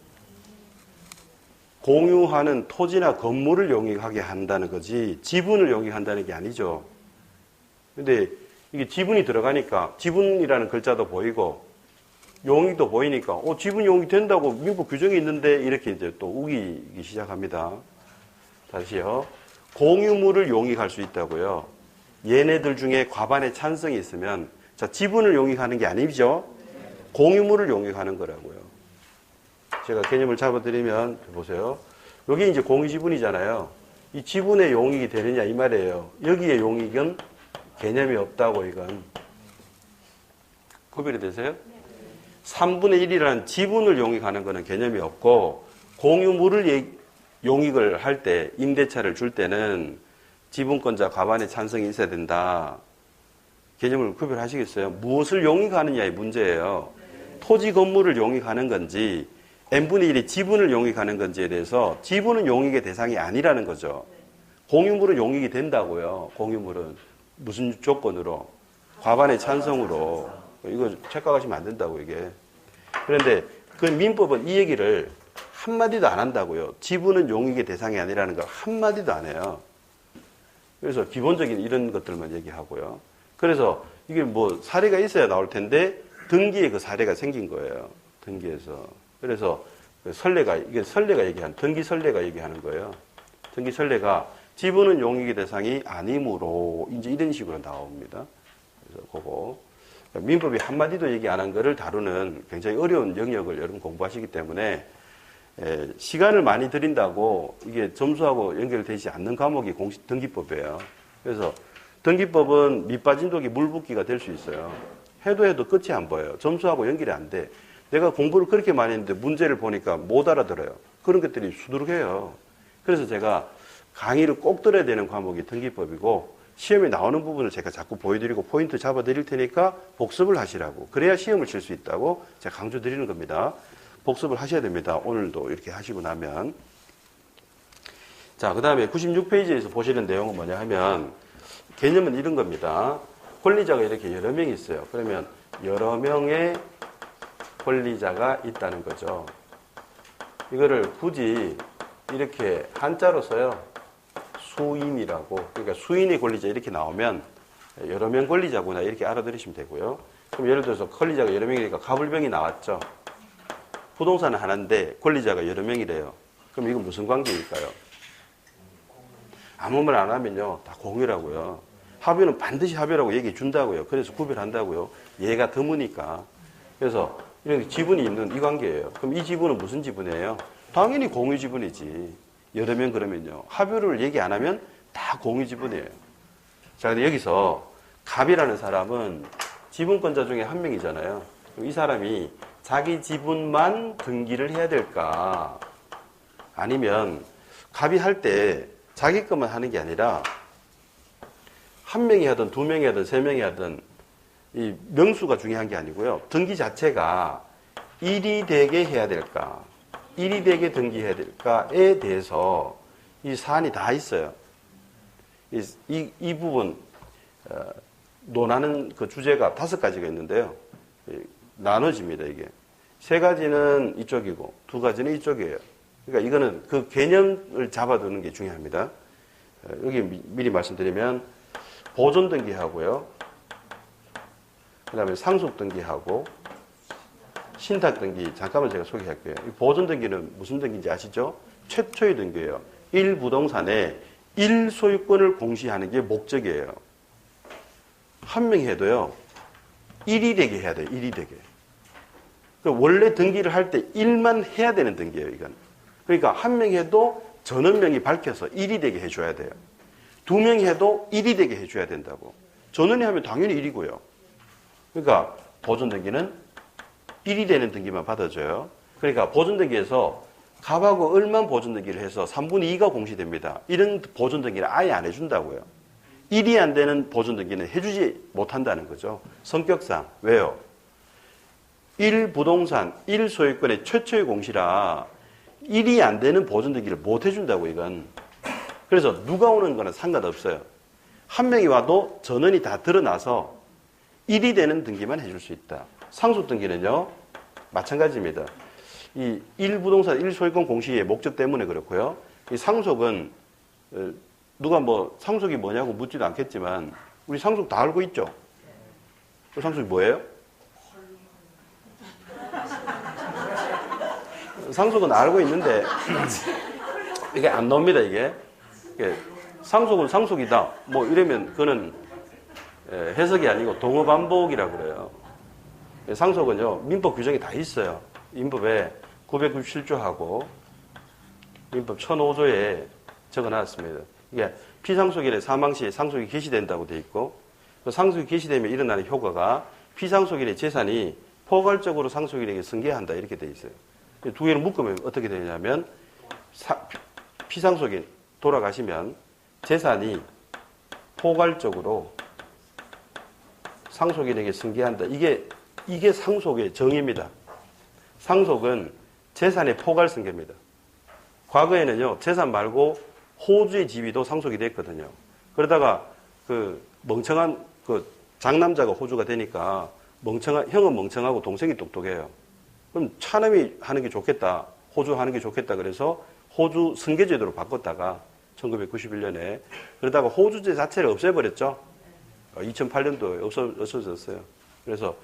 공유하는 토지나 건물을 용익하게 한다는 거지 지분을 용익한다는 게 아니죠. 근데 이게 지분이 들어가니까 지분이라는 글자도 보이고 용익도 보이니까 지분 용익 된다고 민법 규정이 있는데 이렇게 이제 또 우기기 시작합니다. 다시요. 공유물을 용익할 수 있다고요. 얘네들 중에 과반의 찬성이 있으면 자 지분을 용익하는 게 아니죠. 공유물을 용익하는 거라고요. 제가 개념을 잡아드리면 보세요. 여기 이제 공유지분이잖아요. 이 지분의 용익이 되느냐 이 말이에요. 여기에 용익은 개념이 없다고 이건. 구별이 되세요? 3분의 1이라는 지분을 용익하는 거는 개념이 없고 공유물을 용익을 할 때 임대차를 줄 때는 지분권자 과반의 찬성이 있어야 된다. 개념을 구별하시겠어요? 무엇을 용익하느냐의 문제예요. 토지 건물을 용익하는 건지 n분의 1이 지분을 용익하는 건지에 대해서 지분은 용익의 대상이 아니라는 거죠. 공유물은 용익이 된다고요. 공유물은 무슨 조건으로? 과반의 찬성으로. 이거 착각하시면 안 된다고 이게. 그런데 그 민법은 이 얘기를 한마디도 안 한다고요. 지분은 용익의 대상이 아니라는 걸 한마디도 안 해요. 그래서 기본적인 이런 것들만 얘기하고요. 그래서 이게 뭐 사례가 있어야 나올 텐데 등기에 그 사례가 생긴 거예요. 등기에서. 그래서 이게 선례가 얘기하는, 등기 선례가 얘기하는 거예요. 등기 선례가 지분은 용익의 대상이 아니므로 이제 이런 식으로 나옵니다. 그래서 그거. 민법이 한마디도 얘기 안 한 거를 다루는 굉장히 어려운 영역을 여러분 공부하시기 때문에 시간을 많이 들인다고 이게 점수하고 연결되지 않는 과목이 등기법이에요. 그래서 등기법은 밑빠진 독이 물붓기가 될 수 있어요. 해도 끝이 안 보여요. 점수하고 연결이 안 돼. 내가 공부를 그렇게 많이 했는데 문제를 보니까 못 알아들어요. 그런 것들이 수두룩해요. 그래서 제가 강의를 꼭 들어야 되는 과목이 등기법이고 시험에 나오는 부분을 제가 자꾸 보여드리고 포인트 잡아드릴 테니까 복습을 하시라고. 그래야 시험을 칠 수 있다고 제가 강조드리는 겁니다. 복습을 하셔야 됩니다. 오늘도 이렇게 하시고 나면. 자, 그 다음에 96페이지에서 보시는 내용은 뭐냐 하면 개념은 이런 겁니다. 권리자가 이렇게 여러 명이 있어요. 그러면 여러 명의 권리자가 있다는 거죠. 이거를 굳이 이렇게 한자로 써요. 수임이라고. 그러니까 수인의 권리자 이렇게 나오면 여러 명 권리자구나 이렇게 알아들으시면 되고요. 그럼 예를 들어서 권리자가 여러 명이니까 가불병이 나왔죠. 부동산은 하나인데 권리자가 여러 명이래요. 그럼 이건 무슨 관계일까요? 아무 말 안 하면요. 다 공유라고요. 합의는 반드시 합의라고 얘기해 준다고요. 그래서 구별한다고요. 얘가 드무니까. 그래서 이런 지분이 있는 이 관계예요. 그럼 이 지분은 무슨 지분이에요? 당연히 공유 지분이지. 여러 명 그러면요. 합의를 얘기 안 하면 다 공유 지분이에요. 자, 근데 여기서 갑이라는 사람은 지분권자 중에 한 명이잖아요. 이 사람이 자기 지분만 등기를 해야 될까? 아니면 갑이 할 때 자기 것만 하는 게 아니라 한 명이 하든 두 명이 하든 세 명이 하든 이 명수가 중요한 게 아니고요. 등기 자체가 일이 되게 해야 될까? 일이 되게 등기해야 될까에 대해서 이 사안이 다 있어요. 이 부분 논하는 그 주제가 5가지가 있는데요. 나눠집니다, 이게. 3가지는 이쪽이고 2가지는 이쪽이에요. 그러니까 이거는 그 개념을 잡아두는 게 중요합니다. 여기 미리 말씀드리면 보존 등기하고요. 그 다음에 상속 등기하고 신탁 등기, 잠깐만 제가 소개할게요. 이 보존 등기는 무슨 등기인지 아시죠? 최초의 등기예요. 1부동산에 1소유권을 공시하는 게 목적이에요. 한 명이 해도요, 1이 되게 해야 돼요, 1이 되게. 원래 등기를 할 때 1만 해야 되는 등기예요, 이건. 그러니까 한 명이 해도 전원명이 밝혀서 1이 되게 해줘야 돼요. 2명이 해도 1이 되게 해줘야 된다고. 전원이 하면 당연히 1이고요. 그러니까 보존 등기는 1이 되는 등기만 받아줘요. 그러니까 보존 등기에서 갑하고 을만 보존 등기를 해서 3분의 2가 공시됩니다. 이런 보존 등기를 아예 안 해준다고요. 1이 안 되는 보존 등기는 해주지 못한다는 거죠. 성격상. 왜요? 1부동산, 1소유권의 최초의 공시라 1이 안 되는 보존 등기를 못 해준다고 이건. 그래서 누가 오는 거는 상관없어요. 한 명이 와도 전원이 다 드러나서 1이 되는 등기만 해줄 수 있다. 상속 등기는요, 마찬가지입니다. 이 1부동산 1소유권 공시의 목적 때문에 그렇고요. 이 상속은 누가 뭐 상속이 뭐냐고 묻지도 않겠지만 우리 상속 다 알고 있죠? 그 상속이 뭐예요? 상속은 알고 있는데 이게 안 나옵니다, 이게. 상속은 상속이다. 뭐 이러면 그거는 해석이 아니고 동어 반복이라고 그래요. 상속은요, 민법 규정이 다 있어요. 민법에 997조하고 민법 1005조에 적어놨습니다. 이게 피상속일에 사망 시에 상속이 개시된다고 돼 있고, 그 상속이 개시되면 일어나는 효과가 피상속일의 재산이 포괄적으로 상속일에게 승계한다 이렇게 돼 있어요. 두 개를 묶으면 어떻게 되냐면 피상속인 돌아가시면 재산이 포괄적으로 상속인에게 승계한다. 이게 상속의 정의입니다. 상속은 재산의 포괄승계입니다. 과거에는요, 재산 말고 호주의 지위도 상속이 됐거든요. 그러다가 그 멍청한 그 장남자가 호주가 되니까 형은 멍청하고 동생이 똑똑해요. 그럼 차남이 하는 게 좋겠다. 호주 하는 게 좋겠다. 그래서 호주 승계제도로 바꿨다가 1991년에 그러다가 호주제 자체를 없애버렸죠. 2008년도에 없어졌어요. 그래서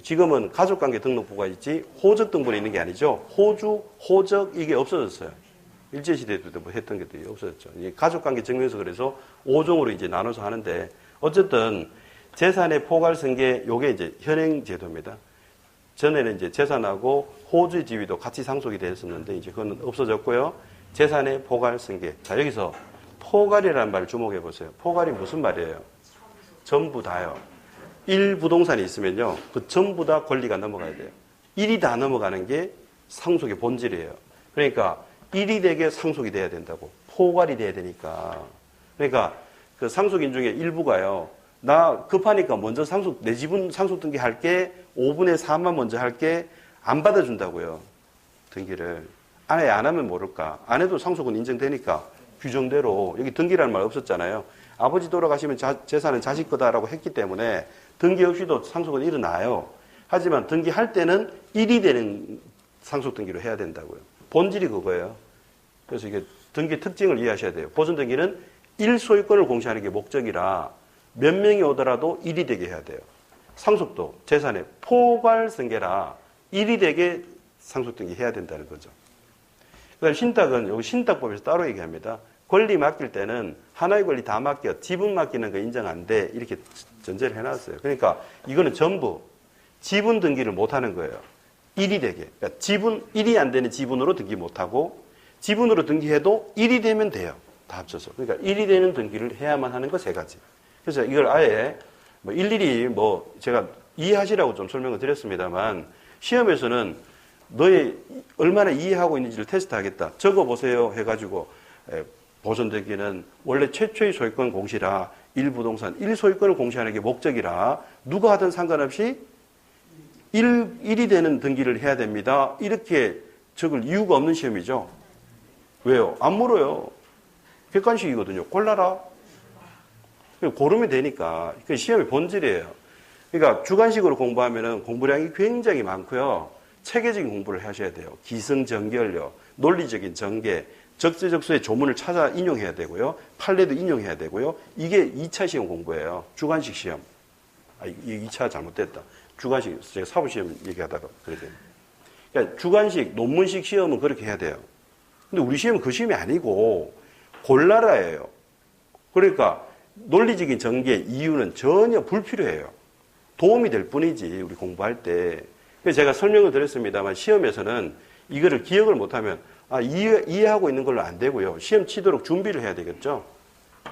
지금은 가족관계 등록부가 있지 호적 등본이 있는 게 아니죠. 호주, 호적 이게 없어졌어요. 일제시대 때도 뭐 했던 게 없어졌죠. 가족관계 증명서 그래서 5종으로 이제 나눠서 하는데 어쨌든 재산의 포괄승계 요게 이제 현행제도입니다. 전에는 이제 재산하고 호주의 지위도 같이 상속이 됐었는데 이제 그건 없어졌고요. 재산의 포괄승계. 자, 여기서 포괄이라는 말을 주목해 보세요. 포괄이 무슨 말이에요? 전부 다요. 1부동산이 있으면요. 그 전부 다 권리가 넘어가야 돼요. 1이 다 넘어가는 게 상속의 본질이에요. 그러니까 1이 되게 상속이 돼야 된다고. 포괄이 돼야 되니까. 그러니까 그 상속인 중에 일부가요. 나 급하니까 먼저 내 집은 상속 등기 할게. 5분의 4만 먼저 할게. 안 받아준다고요. 등기를. 아예 안 하면 모를까. 안 해도 상속은 인정되니까 규정대로. 여기 등기라는 말 없었잖아요. 아버지 돌아가시면 재산은 자식 거다라고 했기 때문에 등기 없이도 상속은 일어나요. 하지만 등기할 때는 1이 되는 상속 등기로 해야 된다고요. 본질이 그거예요. 그래서 이게 등기 특징을 이해하셔야 돼요. 보존 등기는 1소유권을 공시하는 게 목적이라 몇 명이 오더라도 1이 되게 해야 돼요. 상속도 재산의 포괄승계라 1이 되게 상속 등기 해야 된다는 거죠. 그다음 신탁은 여기 신탁법에서 따로 얘기합니다. 권리 맡길 때는 하나의 권리 다 맡겨. 지분 맡기는 거 인정 안 돼. 이렇게 전제를 해놨어요. 그러니까 이거는 전부 지분 등기를 못하는 거예요. 1이 되게. 그러니까 지분 1이 안 되는 지분으로 등기 못하고 지분으로 등기해도 1이 되면 돼요. 다 합쳐서. 그러니까 1이 되는 등기를 해야만 하는 거 세 가지. 그래서 이걸 아예 뭐 일일이 뭐 제가 이해하시라고 좀 설명을 드렸습니다만 시험에서는 너의 얼마나 이해하고 있는지를 테스트하겠다. 적어보세요 해가지고 보존 등기는 원래 최초의 소유권 공시라 1부동산 1소유권을 공시하는 게 목적이라 누가 하든 상관없이 1이 되는 등기를 해야 됩니다. 이렇게 적을 이유가 없는 시험이죠. 왜요? 안 물어요. 객관식이거든요. 골라라. 고르면 되니까. 그 시험의 본질이에요. 그러니까 주관식으로 공부하면 공부량이 굉장히 많고요. 체계적인 공부를 하셔야 돼요. 기승전결요. 논리적인 전개. 적재적소의 조문을 찾아 인용해야 되고요. 판례도 인용해야 되고요. 이게 2차 시험 공부예요. 주관식 시험. 이게 2차 잘못됐다. 주관식, 제가 사부시험 얘기하다가 그래야 돼요. 그러니까 주관식, 논문식 시험은 그렇게 해야 돼요. 근데 우리 시험은 그 시험이 아니고 골라라예요. 그러니까 논리적인 전개, 이유는 전혀 불필요해요. 도움이 될 뿐이지, 우리 공부할 때. 그래서 제가 설명을 드렸습니다만 시험에서는 이거를 기억을 못하면 이해하고 있는 걸로 안 되고요. 시험 치도록 준비를 해야 되겠죠.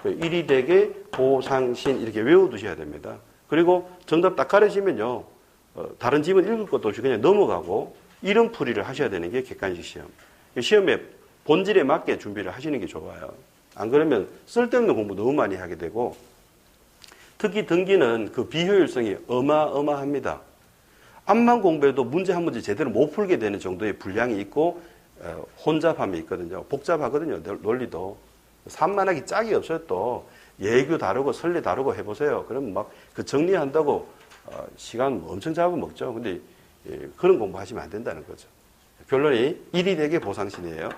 1이 되게 보상신 이렇게 외워두셔야 됩니다. 그리고 정답 딱 가르치면요. 다른 집은 읽을 것도 없이 그냥 넘어가고 이런 풀이를 하셔야 되는 게 객관식 시험. 시험의 본질에 맞게 준비를 하시는 게 좋아요. 안 그러면 쓸데없는 공부 너무 많이 하게 되고 특히 등기는 그 비효율성이 어마어마합니다. 암만 공부해도 문제 한 문제 제대로 못 풀게 되는 정도의 분량이 있고 혼잡함이 있거든요. 복잡하거든요. 논리도. 산만하기 짝이 없어요. 또 예규 다르고 설례 다르고 해보세요. 그러면 막 그 정리한다고 시간 엄청 잡아먹죠. 근데 그런 공부하시면 안 된다는 거죠. 결론이 1이 되게 보상신이에요.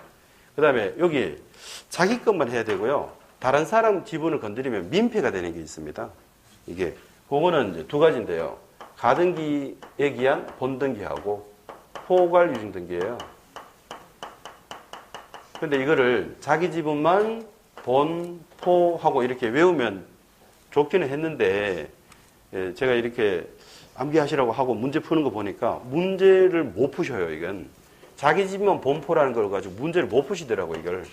그 다음에 여기 자기 것만 해야 되고요. 다른 사람 지분을 건드리면 민폐가 되는 게 있습니다. 이게 그거는 이제 두 가지인데요. 가등기에 기한 본등기하고 포괄유증등기예요. 근데 이거를 자기 지분만 본, 포하고 이렇게 외우면 좋기는 했는데 제가 이렇게 암기하시라고 하고 문제 푸는 거 보니까 문제를 못 푸셔요. 이건 자기 집만 본포라는 걸 가지고 문제를 못 푸시더라고 이걸.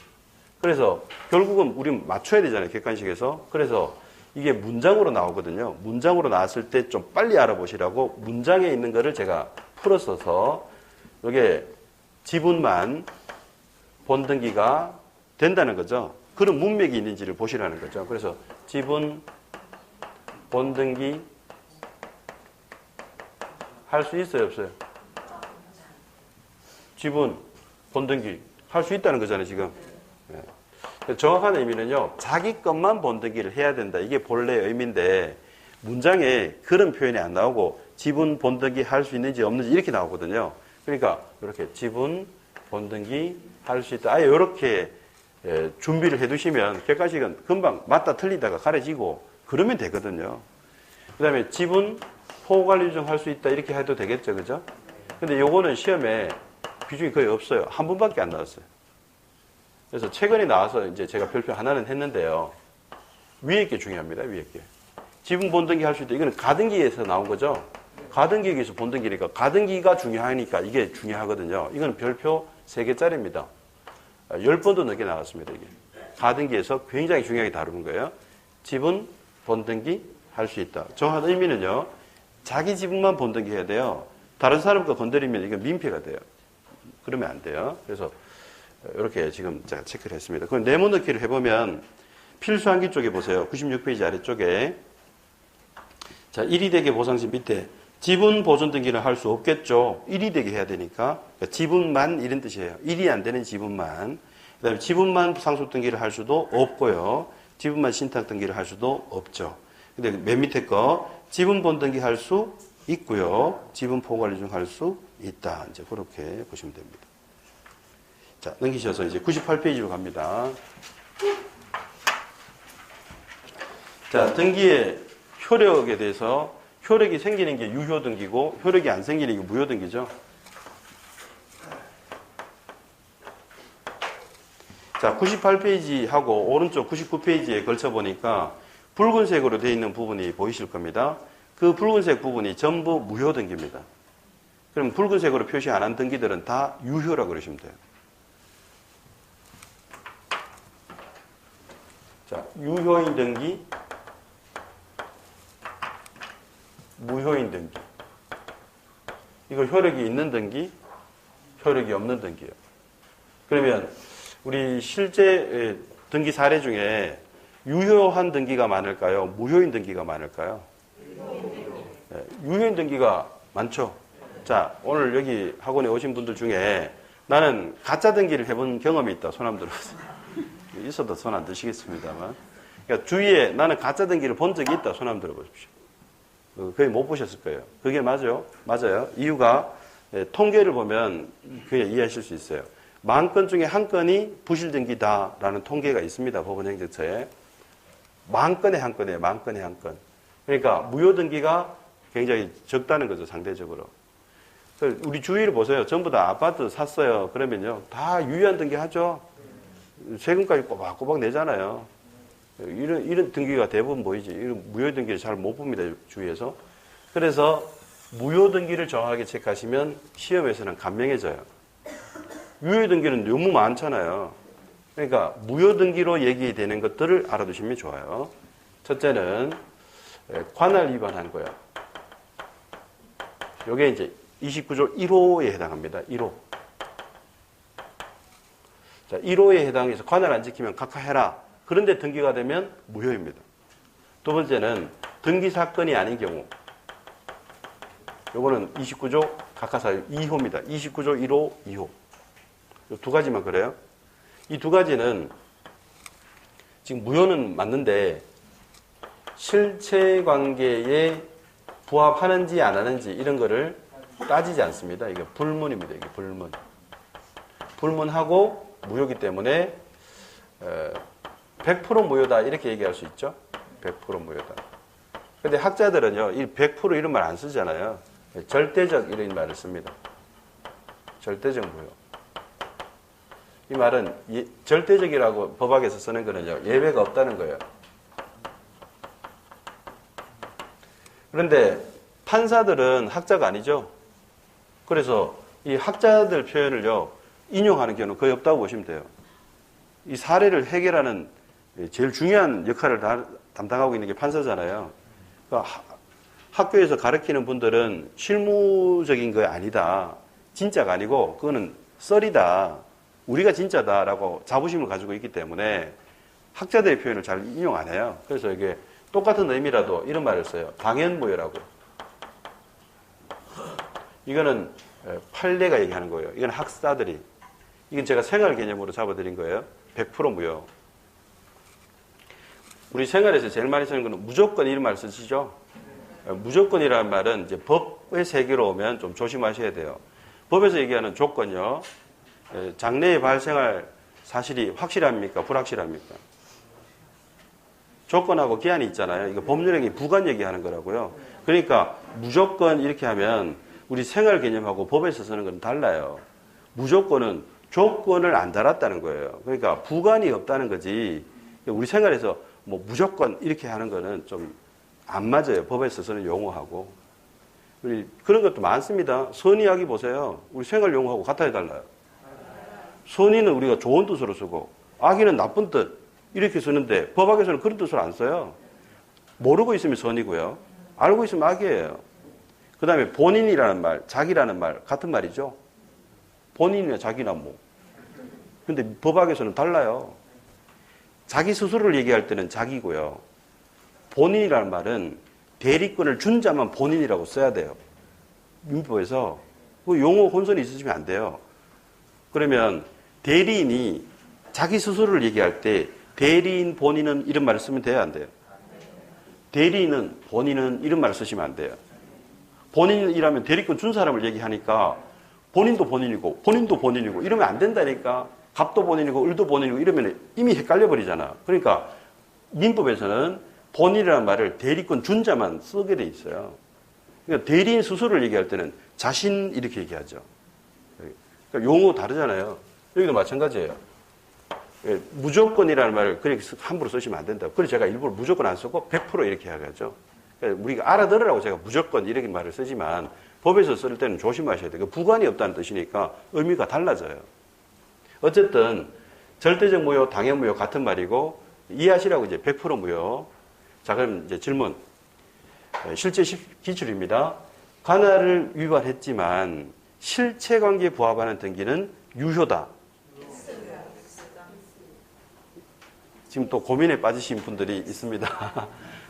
그래서 결국은 우리 맞춰야 되잖아요. 객관식에서. 그래서 이게 문장으로 나오거든요. 문장으로 나왔을 때 좀 빨리 알아보시라고 문장에 있는 거를 제가 풀었어서 이게 지분만 본등기가 된다는 거죠. 그런 문맥이 있는지를 보시라는 거죠. 그래서 지분 본등기 할 수 있어요, 없어요? 지분, 본등기 할 수 있다는 거잖아요, 지금. 예. 정확한 의미는요, 자기 것만 본등기를 해야 된다. 이게 본래 의미인데, 문장에 그런 표현이 안 나오고, 지분, 본등기 할 수 있는지 없는지 이렇게 나오거든요. 그러니까, 이렇게 지분, 본등기 할 수 있다. 아예 이렇게 준비를 해 두시면, 객관식은 금방 맞다 틀리다가 가려지고, 그러면 되거든요. 그 다음에 지분, 포괄 유증 할 수 있다. 이렇게 해도 되겠죠, 그죠? 근데 요거는 시험에 비중이 거의 없어요. 한 번밖에 안 나왔어요. 그래서 최근에 나와서 이제 제가 별표 하나는 했는데요. 위에 게 중요합니다. 위에 게. 지분 본등기 할 수 있다. 이거는 가등기에서 나온 거죠. 가등기에서 본등기니까 가등기가 중요하니까 이게 중요하거든요. 이건 별표 3개짜리입니다. 10번도 넘게 나왔습니다. 이게. 가등기에서 굉장히 중요하게 다루는 거예요. 지분 본등기 할 수 있다. 정확한 의미는요. 자기 지분만 본등기 해야 돼요. 다른 사람 거 건드리면 이건 민폐가 돼요. 그러면 안 돼요. 그래서 이렇게 지금 제가 체크를 했습니다. 그럼 네모 넣기를 해보면 필수항기 쪽에 보세요. 96페이지 아래쪽에. 자, 1이 되게 보상시 밑에 지분 보존 등기는 할 수 없겠죠. 1이 되게 해야 되니까. 그러니까 지분만 이런 뜻이에요. 1이 안 되는 지분만. 그 다음에 지분만 상속 등기를 할 수도 없고요. 지분만 신탁 등기를 할 수도 없죠. 근데 맨 밑에 거 지분 본등기 할 수 있고요. 지분 포괄 유증 할 수 있다. 이제 그렇게 보시면 됩니다. 자, 넘기셔서 이제 98페이지로 갑니다. 자, 등기의 효력에 대해서 효력이 생기는 게 유효 등기고 효력이 안 생기는 게 무효 등기죠. 자, 98페이지하고 오른쪽 99페이지에 걸쳐 보니까 붉은색으로 되어 있는 부분이 보이실 겁니다. 그 붉은색 부분이 전부 무효 등기입니다. 그럼 붉은색으로 표시 안 한 등기들은 다 유효라고 그러시면 돼요. 자, 유효인 등기, 무효인 등기. 이거 효력이 있는 등기, 효력이 없는 등기예요. 그러면 우리 실제 등기 사례 중에 유효한 등기가 많을까요? 무효인 등기가 많을까요? 유효인 등기가 많죠. 자, 오늘 여기 학원에 오신 분들 중에 나는 가짜 등기를 해본 경험이 있다. 손 한번 들어보세요. 있어도 손 안 드시겠습니다만. 그러니까 주위에 나는 가짜 등기를 본 적이 있다. 손 한번 들어보십시오. 거의 못 보셨을 거예요. 그게 맞아요? 맞아요. 이유가 통계를 보면 그냥 이해하실 수 있어요. 10,000건 중에 1건이 부실등기다라는 통계가 있습니다. 법원행정처에. 10,000건에 1건이에요. 10,000건에 1건. 그러니까 무효등기가 굉장히 적다는 거죠. 상대적으로. 우리 주위를 보세요. 전부 다 아파트 샀어요. 그러면요. 다 유효한 등기 하죠. 세금까지 꼬박꼬박 내잖아요. 이런 등기가 대부분 보이지. 이런 무효 등기를 잘 못 봅니다. 주위에서. 그래서 무효 등기를 정확하게 체크하시면 시험에서는 간명해져요. 유효 등기는 너무 많잖아요. 그러니까 무효 등기로 얘기되는 것들을 알아두시면 좋아요. 첫째는 관할 위반한 거야. 요게 이제 29조 1호에 해당합니다. 1호. 자, 1호에 해당해서 관할 안 지키면 각하해라. 그런데 등기가 되면 무효입니다. 두 번째는 등기 사건이 아닌 경우. 요거는 29조 각하사유 2호입니다. 29조 1호, 2호. 이 두 가지만 그래요. 이 두 가지는 지금 무효는 맞는데 실체 관계에 부합하는지 안 하는지 이런 거를 따지지 않습니다. 이게 불문입니다. 이게 불문. 불문하고 무효이기 때문에 100% 무효다 이렇게 얘기할 수 있죠. 100% 무효다. 근데 학자들은요, 이 100% 이런 말 안 쓰잖아요. 절대적 이런 말을 씁니다. 절대적 무효. 이 말은 절대적이라고 법학에서 쓰는 거는요, 예외가 없다는 거예요. 그런데 판사들은 학자가 아니죠. 그래서 이 학자들 표현을요, 인용하는 경우는 거의 없다고 보시면 돼요. 이 사례를 해결하는 제일 중요한 역할을 담당하고 있는 게 판사잖아요. 그러니까 학교에서 가르치는 분들은 실무적인 거 아니다. 진짜가 아니고 그거는 썰이다. 우리가 진짜다라고 자부심을 가지고 있기 때문에 학자들의 표현을 잘 인용 안 해요. 그래서 이게 똑같은 의미라도 이런 말을 써요. 당연무효라고. 이거는 판례가 얘기하는 거예요. 이건 학사들이. 이건 제가 생활 개념으로 잡아드린 거예요. 100% 무효. 우리 생활에서 제일 많이 쓰는 거는 무조건 이런 말 쓰시죠? 무조건이라는 말은 이제 법의 세계로 오면 좀 조심하셔야 돼요. 법에서 얘기하는 조건요. 장래에 발생할 사실이 확실합니까? 불확실합니까? 조건하고 기한이 있잖아요. 이거 법률행위 부관 얘기하는 거라고요. 그러니까 무조건 이렇게 하면 우리 생활 개념하고 법에서 쓰는 건 달라요. 무조건은 조건을 안 달았다는 거예요. 그러니까 부관이 없다는 거지. 우리 생활에서 뭐 무조건 이렇게 하는 거는 좀 안 맞아요. 법에서 쓰는 용어하고. 우리 그런 것도 많습니다. 선의하기 보세요. 우리 생활 용어하고 같아야 달라요. 선의는 우리가 좋은 뜻으로 쓰고 악의는 나쁜 뜻 이렇게 쓰는데 법학에서는 그런 뜻으로 안 써요. 모르고 있으면 선이고요. 알고 있으면 악이에요. 그 다음에 본인이라는 말, 자기라는 말 같은 말이죠. 본인이나 자기나 뭐. 근데 법학에서는 달라요. 자기 스스로를 얘기할 때는 자기고요. 본인이라는 말은 대리권을 준 자만 본인이라고 써야 돼요. 민법에서 그 용어 혼선이 있으시면 안 돼요. 그러면 대리인이 자기 스스로를 얘기할 때 대리인 본인은 이런 말을 쓰면 돼요, 안 돼요? 대리인은 본인은 이런 말을 쓰시면 안 돼요. 본인이라면 대리권 준 사람을 얘기하니까 본인도 본인이고 본인도 본인이고 이러면 안 된다니까. 갑도 본인이고 을도 본인이고 이러면 이미 헷갈려 버리잖아. 그러니까 민법에서는 본인이라는 말을 대리권 준 자만 쓰게 돼 있어요. 그러니까 대리인 스스로를 얘기할 때는 자신 이렇게 얘기하죠. 그러니까 용어 다르잖아요. 여기도 마찬가지예요. 무조건이라는 말을 그렇게 함부로 쓰시면 안 된다고. 그래서 제가 일부러 무조건 안 쓰고 100% 이렇게 하죠. 그러니까 우리가 알아들으라고 제가 무조건 이렇게 말을 쓰지만 법에서 쓸 때는 조심하셔야 돼요. 부관이 없다는 뜻이니까 의미가 달라져요. 어쨌든 절대적 무효, 당연 무효 같은 말이고 이해하시라고 이제 100% 무효. 자, 그럼 이제 질문. 실제 기출입니다. 관할을 위반했지만 실체관계에 부합하는 등기는 유효다. 지금 또 고민에 빠지신 분들이 있습니다.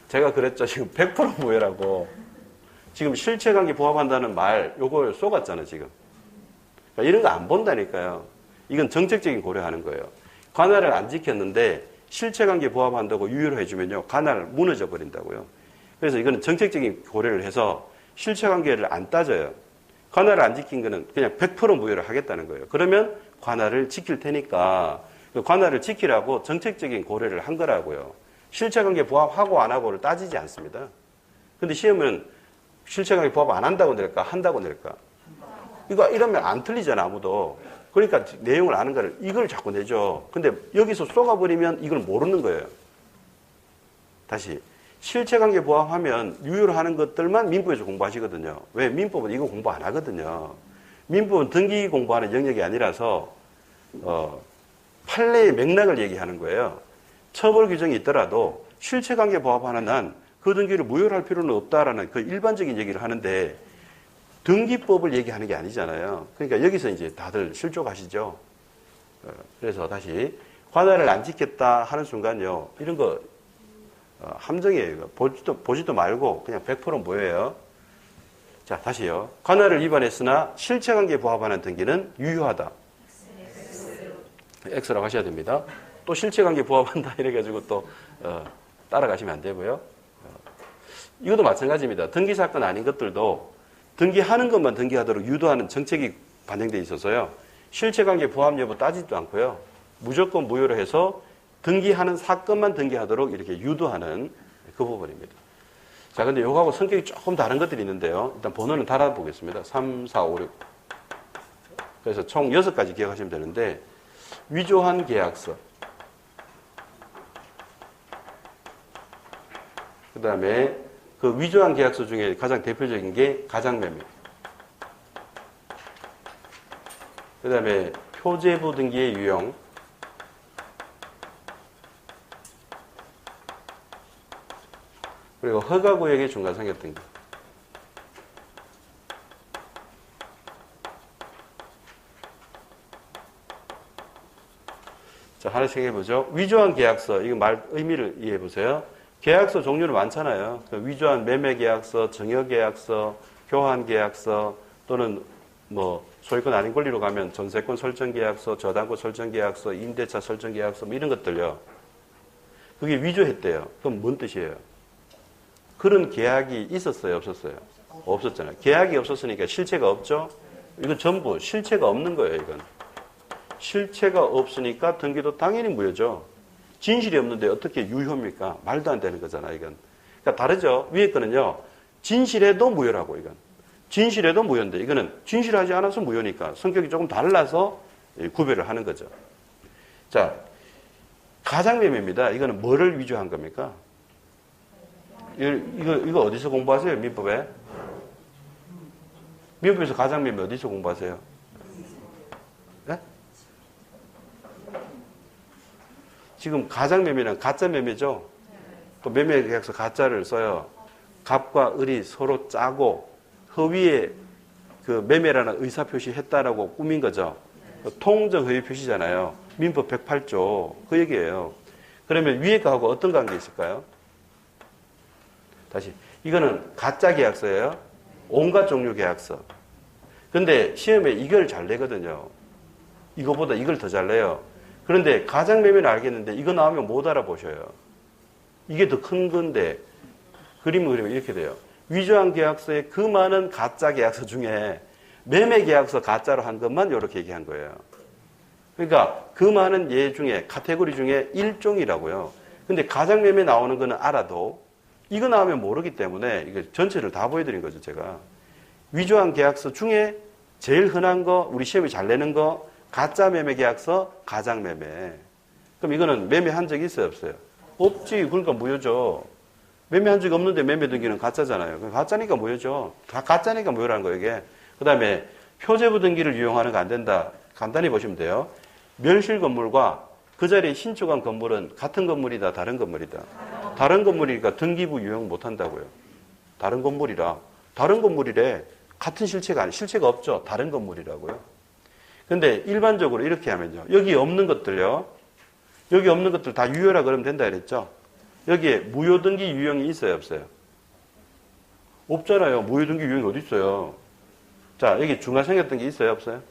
제가 그랬죠. 지금 100% 무효라고. 지금 실체관계에 부합한다는 말 요걸 쏘갔잖아요, 지금. 그러니까 이런 거 안 본다니까요. 이건 정책적인 고려하는 거예요. 관할을 안 지켰는데 실체관계에 부합한다고 유효로 해주면요. 관할 무너져 버린다고요. 그래서 이거는 정책적인 고려를 해서 실체관계를 안 따져요. 관할을 안 지킨 거는 그냥 100% 무효를 하겠다는 거예요. 그러면 관할을 지킬 테니까 관할을 지키라고 정책적인 고려를 한 거라고요. 실체관계에 부합하고 안 하고를 따지지 않습니다. 근데 시험은 실체관계에 부합 안 한다고 낼까? 한다고 낼까? 이러면 안 틀리잖아, 아무도. 그러니까 내용을 아는 거를 이걸 자꾸 내죠. 근데 여기서 쏘가버리면 이걸 모르는 거예요. 다시. 실체관계에 부합하면 유효로 하는 것들만 민법에서 공부하시거든요. 왜? 민법은 이거 공부 안 하거든요. 민법은 등기 공부하는 영역이 아니라서 판례의 맥락을 얘기하는 거예요. 처벌 규정이 있더라도 실체관계에 부합하는 한 그 등기를 무효로 할 필요는 없다라는 그 일반적인 얘기를 하는데 등기법을 얘기하는 게 아니잖아요. 그러니까 여기서 이제 다들 실족하시죠. 그래서 다시 관할을 안 지켰다 하는 순간요. 이런 거 함정이에요. 보지도 말고 그냥 100% 무효예요. 자, 다시요. 관할을 위반했으나 실체관계에 부합하는 등기는 유효하다. X라고 하셔야 됩니다. 또 실체관계에 부합한다 이래가지고 또 따라가시면 안 되고요. 이것도 마찬가지입니다. 등기사건 아닌 것들도 등기하는 것만 등기하도록 유도하는 정책이 반영되어 있어서요. 실체관계 부합 여부 따지지도 않고요. 무조건 무효로 해서 등기하는 사건만 등기하도록 이렇게 유도하는 그 부분입니다. 자, 근데 요거하고 성격이 조금 다른 것들이 있는데요. 일단 번호는 달아보겠습니다. 3, 4, 5, 6. 그래서 총 6가지 기억하시면 되는데 위조한 계약서. 그 다음에 그 위조한 계약서 중에 가장 대표적인 게 가장매매. 그 다음에 표제부 등기의 유형. 그리고 허가구역의 중간상격 등기. 자, 하나씩 해보죠. 위조한 계약서. 이거 의미를 이해해보세요. 계약서 종류는 많잖아요. 위조한 매매계약서, 증여계약서, 교환계약서 또는 뭐 소유권 아닌 권리로 가면 전세권 설정계약서, 저당권 설정계약서, 임대차 설정계약서 뭐 이런 것들요. 그게 위조했대요. 그럼 뭔 뜻이에요? 그런 계약이 있었어요? 없었어요? 없었잖아요. 계약이 없었으니까 실체가 없죠? 이건 전부 실체가 없는 거예요, 이건. 실체가 없으니까 등기도 당연히 무효죠. 진실이 없는데 어떻게 유효입니까? 말도 안 되는 거잖아요, 이건. 그러니까 다르죠? 위에 거는요, 진실해도 무효라고, 이건. 진실해도 무효인데, 이거는 진실하지 않아서 무효니까 성격이 조금 달라서 구별을 하는 거죠. 자, 가장매매입니다. 이거는 뭐를 위조한 겁니까? 이거 어디서 공부하세요? 민법에? 민법에서 가장매매 어디서 공부하세요? 네? 지금 가장매매는 가짜매매죠? 또 매매계약서 가짜를 써요. 갑과 을이 서로 짜고 허위에 그 매매라는 의사표시 했다라고 꾸민 거죠. 통정 허위 표시잖아요. 민법 108조 그 얘기예요. 그러면 위에 거하고 어떤 관계 있을까요? 다시 이거는 가짜 계약서예요. 온갖 종류 계약서. 근데 시험에 이걸 잘 내거든요. 이거보다 이걸 더 잘 내요. 그런데 가장매매는 알겠는데 이거 나오면 못 알아보셔요. 이게 더 큰 건데 그림을 그리면 이렇게 돼요. 위조한 계약서의 그 많은 가짜 계약서 중에 매매 계약서 가짜로 한 것만 이렇게 얘기한 거예요. 그러니까 그 많은 예 중에 카테고리 중에 일종이라고요. 근데 가장매매 나오는 거는 알아도 이거 나오면 모르기 때문에 이거 전체를 다 보여드린 거죠, 제가. 위조한 계약서 중에 제일 흔한 거, 우리 시험이 잘 내는 거, 가짜 매매 계약서, 가장매매. 그럼 이거는 매매한 적이 있어요, 없어요? 없지. 그러니까 무효죠. 매매한 적이 없는데 매매 등기는 가짜잖아요. 가짜니까 무효죠. 다 가짜니까 무효라는 거예요, 이게. 그 다음에 표제부 등기를 유용하는 거 안 된다. 간단히 보시면 돼요. 멸실 건물과 그 자리에 신축한 건물은 같은 건물이다, 다른 건물이다. 다른 건물이니까 등기부 유용 못 한다고요. 다른 건물이라. 다른 건물이래. 같은 실체가 아니, 실체가 없죠. 다른 건물이라고요. 근데 일반적으로 이렇게 하면요. 여기 없는 것들요. 여기 없는 것들 다 유효라 그러면 된다 그랬죠. 여기에 무효등기 유형이 있어요, 없어요? 없잖아요. 무효등기 유형이 어디 있어요? 자, 여기 중과생겼던 게 있어요, 없어요?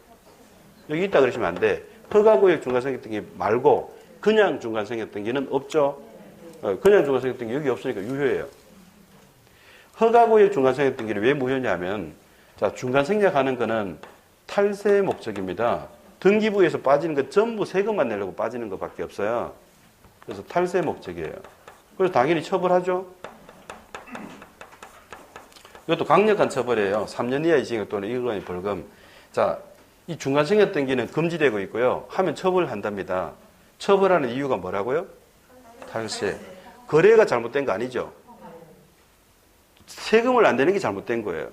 여기 있다 그러시면 안 돼. 허가구역 중과생겼던 게 말고 그냥 중과생겼던 게는 없죠. 그냥 중과생겼던 게 여기 없으니까 유효해요. 허가구역 중과생겼던 게 왜 무효냐면, 자, 중간생략하는 거는 탈세 목적입니다. 등기부에서 빠지는 거 전부 세금만 내려고 빠지는 것밖에 없어요. 그래서 탈세 목적이에요. 그래서 당연히 처벌하죠. 이것도 강력한 처벌이에요. 3년 이하의 징역 또는 1억원의 벌금. 자, 이 중간생략 등기는 금지되고 있고요. 하면 처벌한답니다. 처벌하는 이유가 뭐라고요? 탈세. 거래가 잘못된 거 아니죠? 세금을 안 내는 게 잘못된 거예요.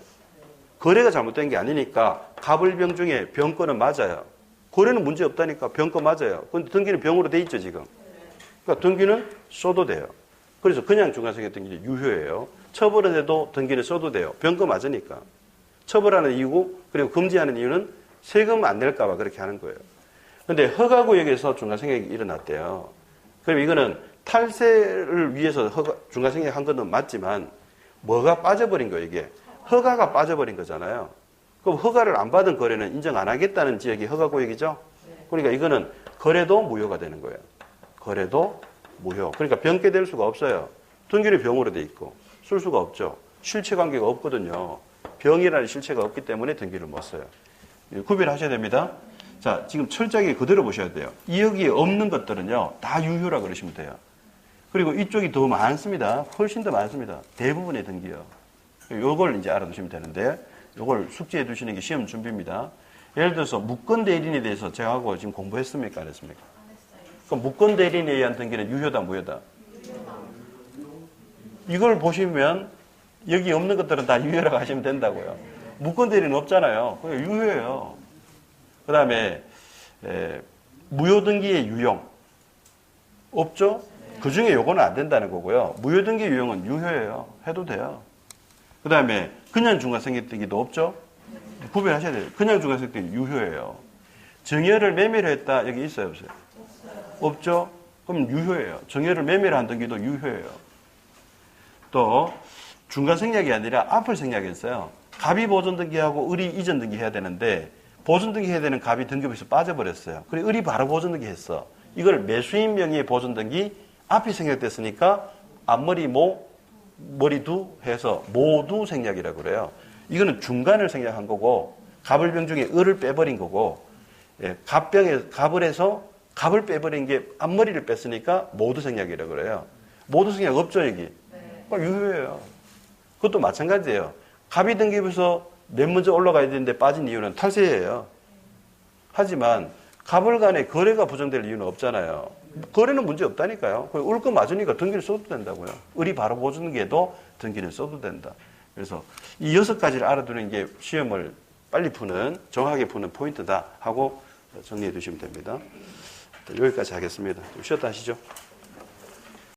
거래가 잘못된 게 아니니까 갑을병 중에 병권은 맞아요. 거래는 문제 없다니까 병권 맞아요. 근데 등기는 병으로 돼 있죠, 지금. 그러니까 등기는 써도 돼요. 그래서 그냥 중간생략 등기는 유효해요. 처벌은 해도 등기는 써도 돼요. 병권 맞으니까. 처벌하는 이유고, 그리고 금지하는 이유는 세금 안 낼까봐 그렇게 하는 거예요. 근데 허가구역에서 중간생략이 일어났대요. 그럼 이거는 탈세를 위해서 중간생략 한 것은 맞지만, 뭐가 빠져버린 거예요, 이게? 허가가 빠져버린 거잖아요. 그럼 허가를 안 받은 거래는 인정 안 하겠다는 지역이 허가구역이죠? 그러니까 이거는 거래도 무효가 되는 거예요. 거래도 무효. 그러니까 병깨될 수가 없어요. 등기는 병으로 돼 있고 쓸 수가 없죠. 실체 관계가 없거든요. 병이라는 실체가 없기 때문에 등기를 못 써요. 구별하셔야 됩니다. 자, 지금 철저하게 그대로 보셔야 돼요. 여기에 없는 것들은요, 다 유효라 그러시면 돼요. 그리고 이쪽이 더 많습니다. 훨씬 더 많습니다. 대부분의 등기요. 요걸 이제 알아두시면 되는데, 요걸 숙지해 두시는 게 시험 준비입니다. 예를 들어서 무권 대리인에 대해서 제가하고 지금 공부했습니까? 안 했습니까? 그럼 무권 대리인에 의한 등기는 유효다, 무효다? 이걸 보시면 여기 없는 것들은 다 유효라고 하시면 된다고요. 무권 대리는 없잖아요. 그게 유효해요. 그 다음에 무효등기의 유용 없죠? 그 중에 요거는 안 된다는 거고요. 무효등기 유용은 유효해요. 해도 돼요. 그 다음에 그냥 중간생략등기도 없죠? 구별하셔야 돼요. 그냥 중간생략등기 유효해요. 정여를 매매를 했다. 여기 있어요, 없어요? 없죠? 그럼 유효해요. 정여를 매매를 한 등기도 유효해요. 또 중간생략이 아니라 앞을 생략했어요. 갑이 보존 등기하고 을이 이전 등기 해야 되는데 보존 등기 해야 되는 갑이 등급에서 빠져버렸어요. 그래 을이 바로 보존 등기 했어. 이걸 매수인 명의의 보존 등기 앞이 생략됐으니까 앞머리 모 머리 두 해서 모두 생략이라고 그래요. 이거는 중간을 생략한 거고 갑을 병 중에 을을 빼버린 거고 예, 갑을 해서 갑을 빼버린 게 앞머리를 뺐으니까 모두 생략이라고 그래요. 모두 생략 없죠 여기. 유효해요. 그것도 마찬가지예요. 갑이 등기부에서 맨 먼저 올라가야 되는데 빠진 이유는 탈세예요. 하지만 갑을 간에 거래가 부정될 이유는 없잖아요. 거래는 문제 없다니까요. 올 거 맞으니까 등기를 써도 된다고요. 을이 바로 보주는 게도 등기를 써도 된다. 그래서 이 6가지를 알아두는 게 시험을 빨리 푸는, 정확하게 푸는 포인트다 하고 정리해 두시면 됩니다. 여기까지 하겠습니다. 좀 쉬었다 하시죠.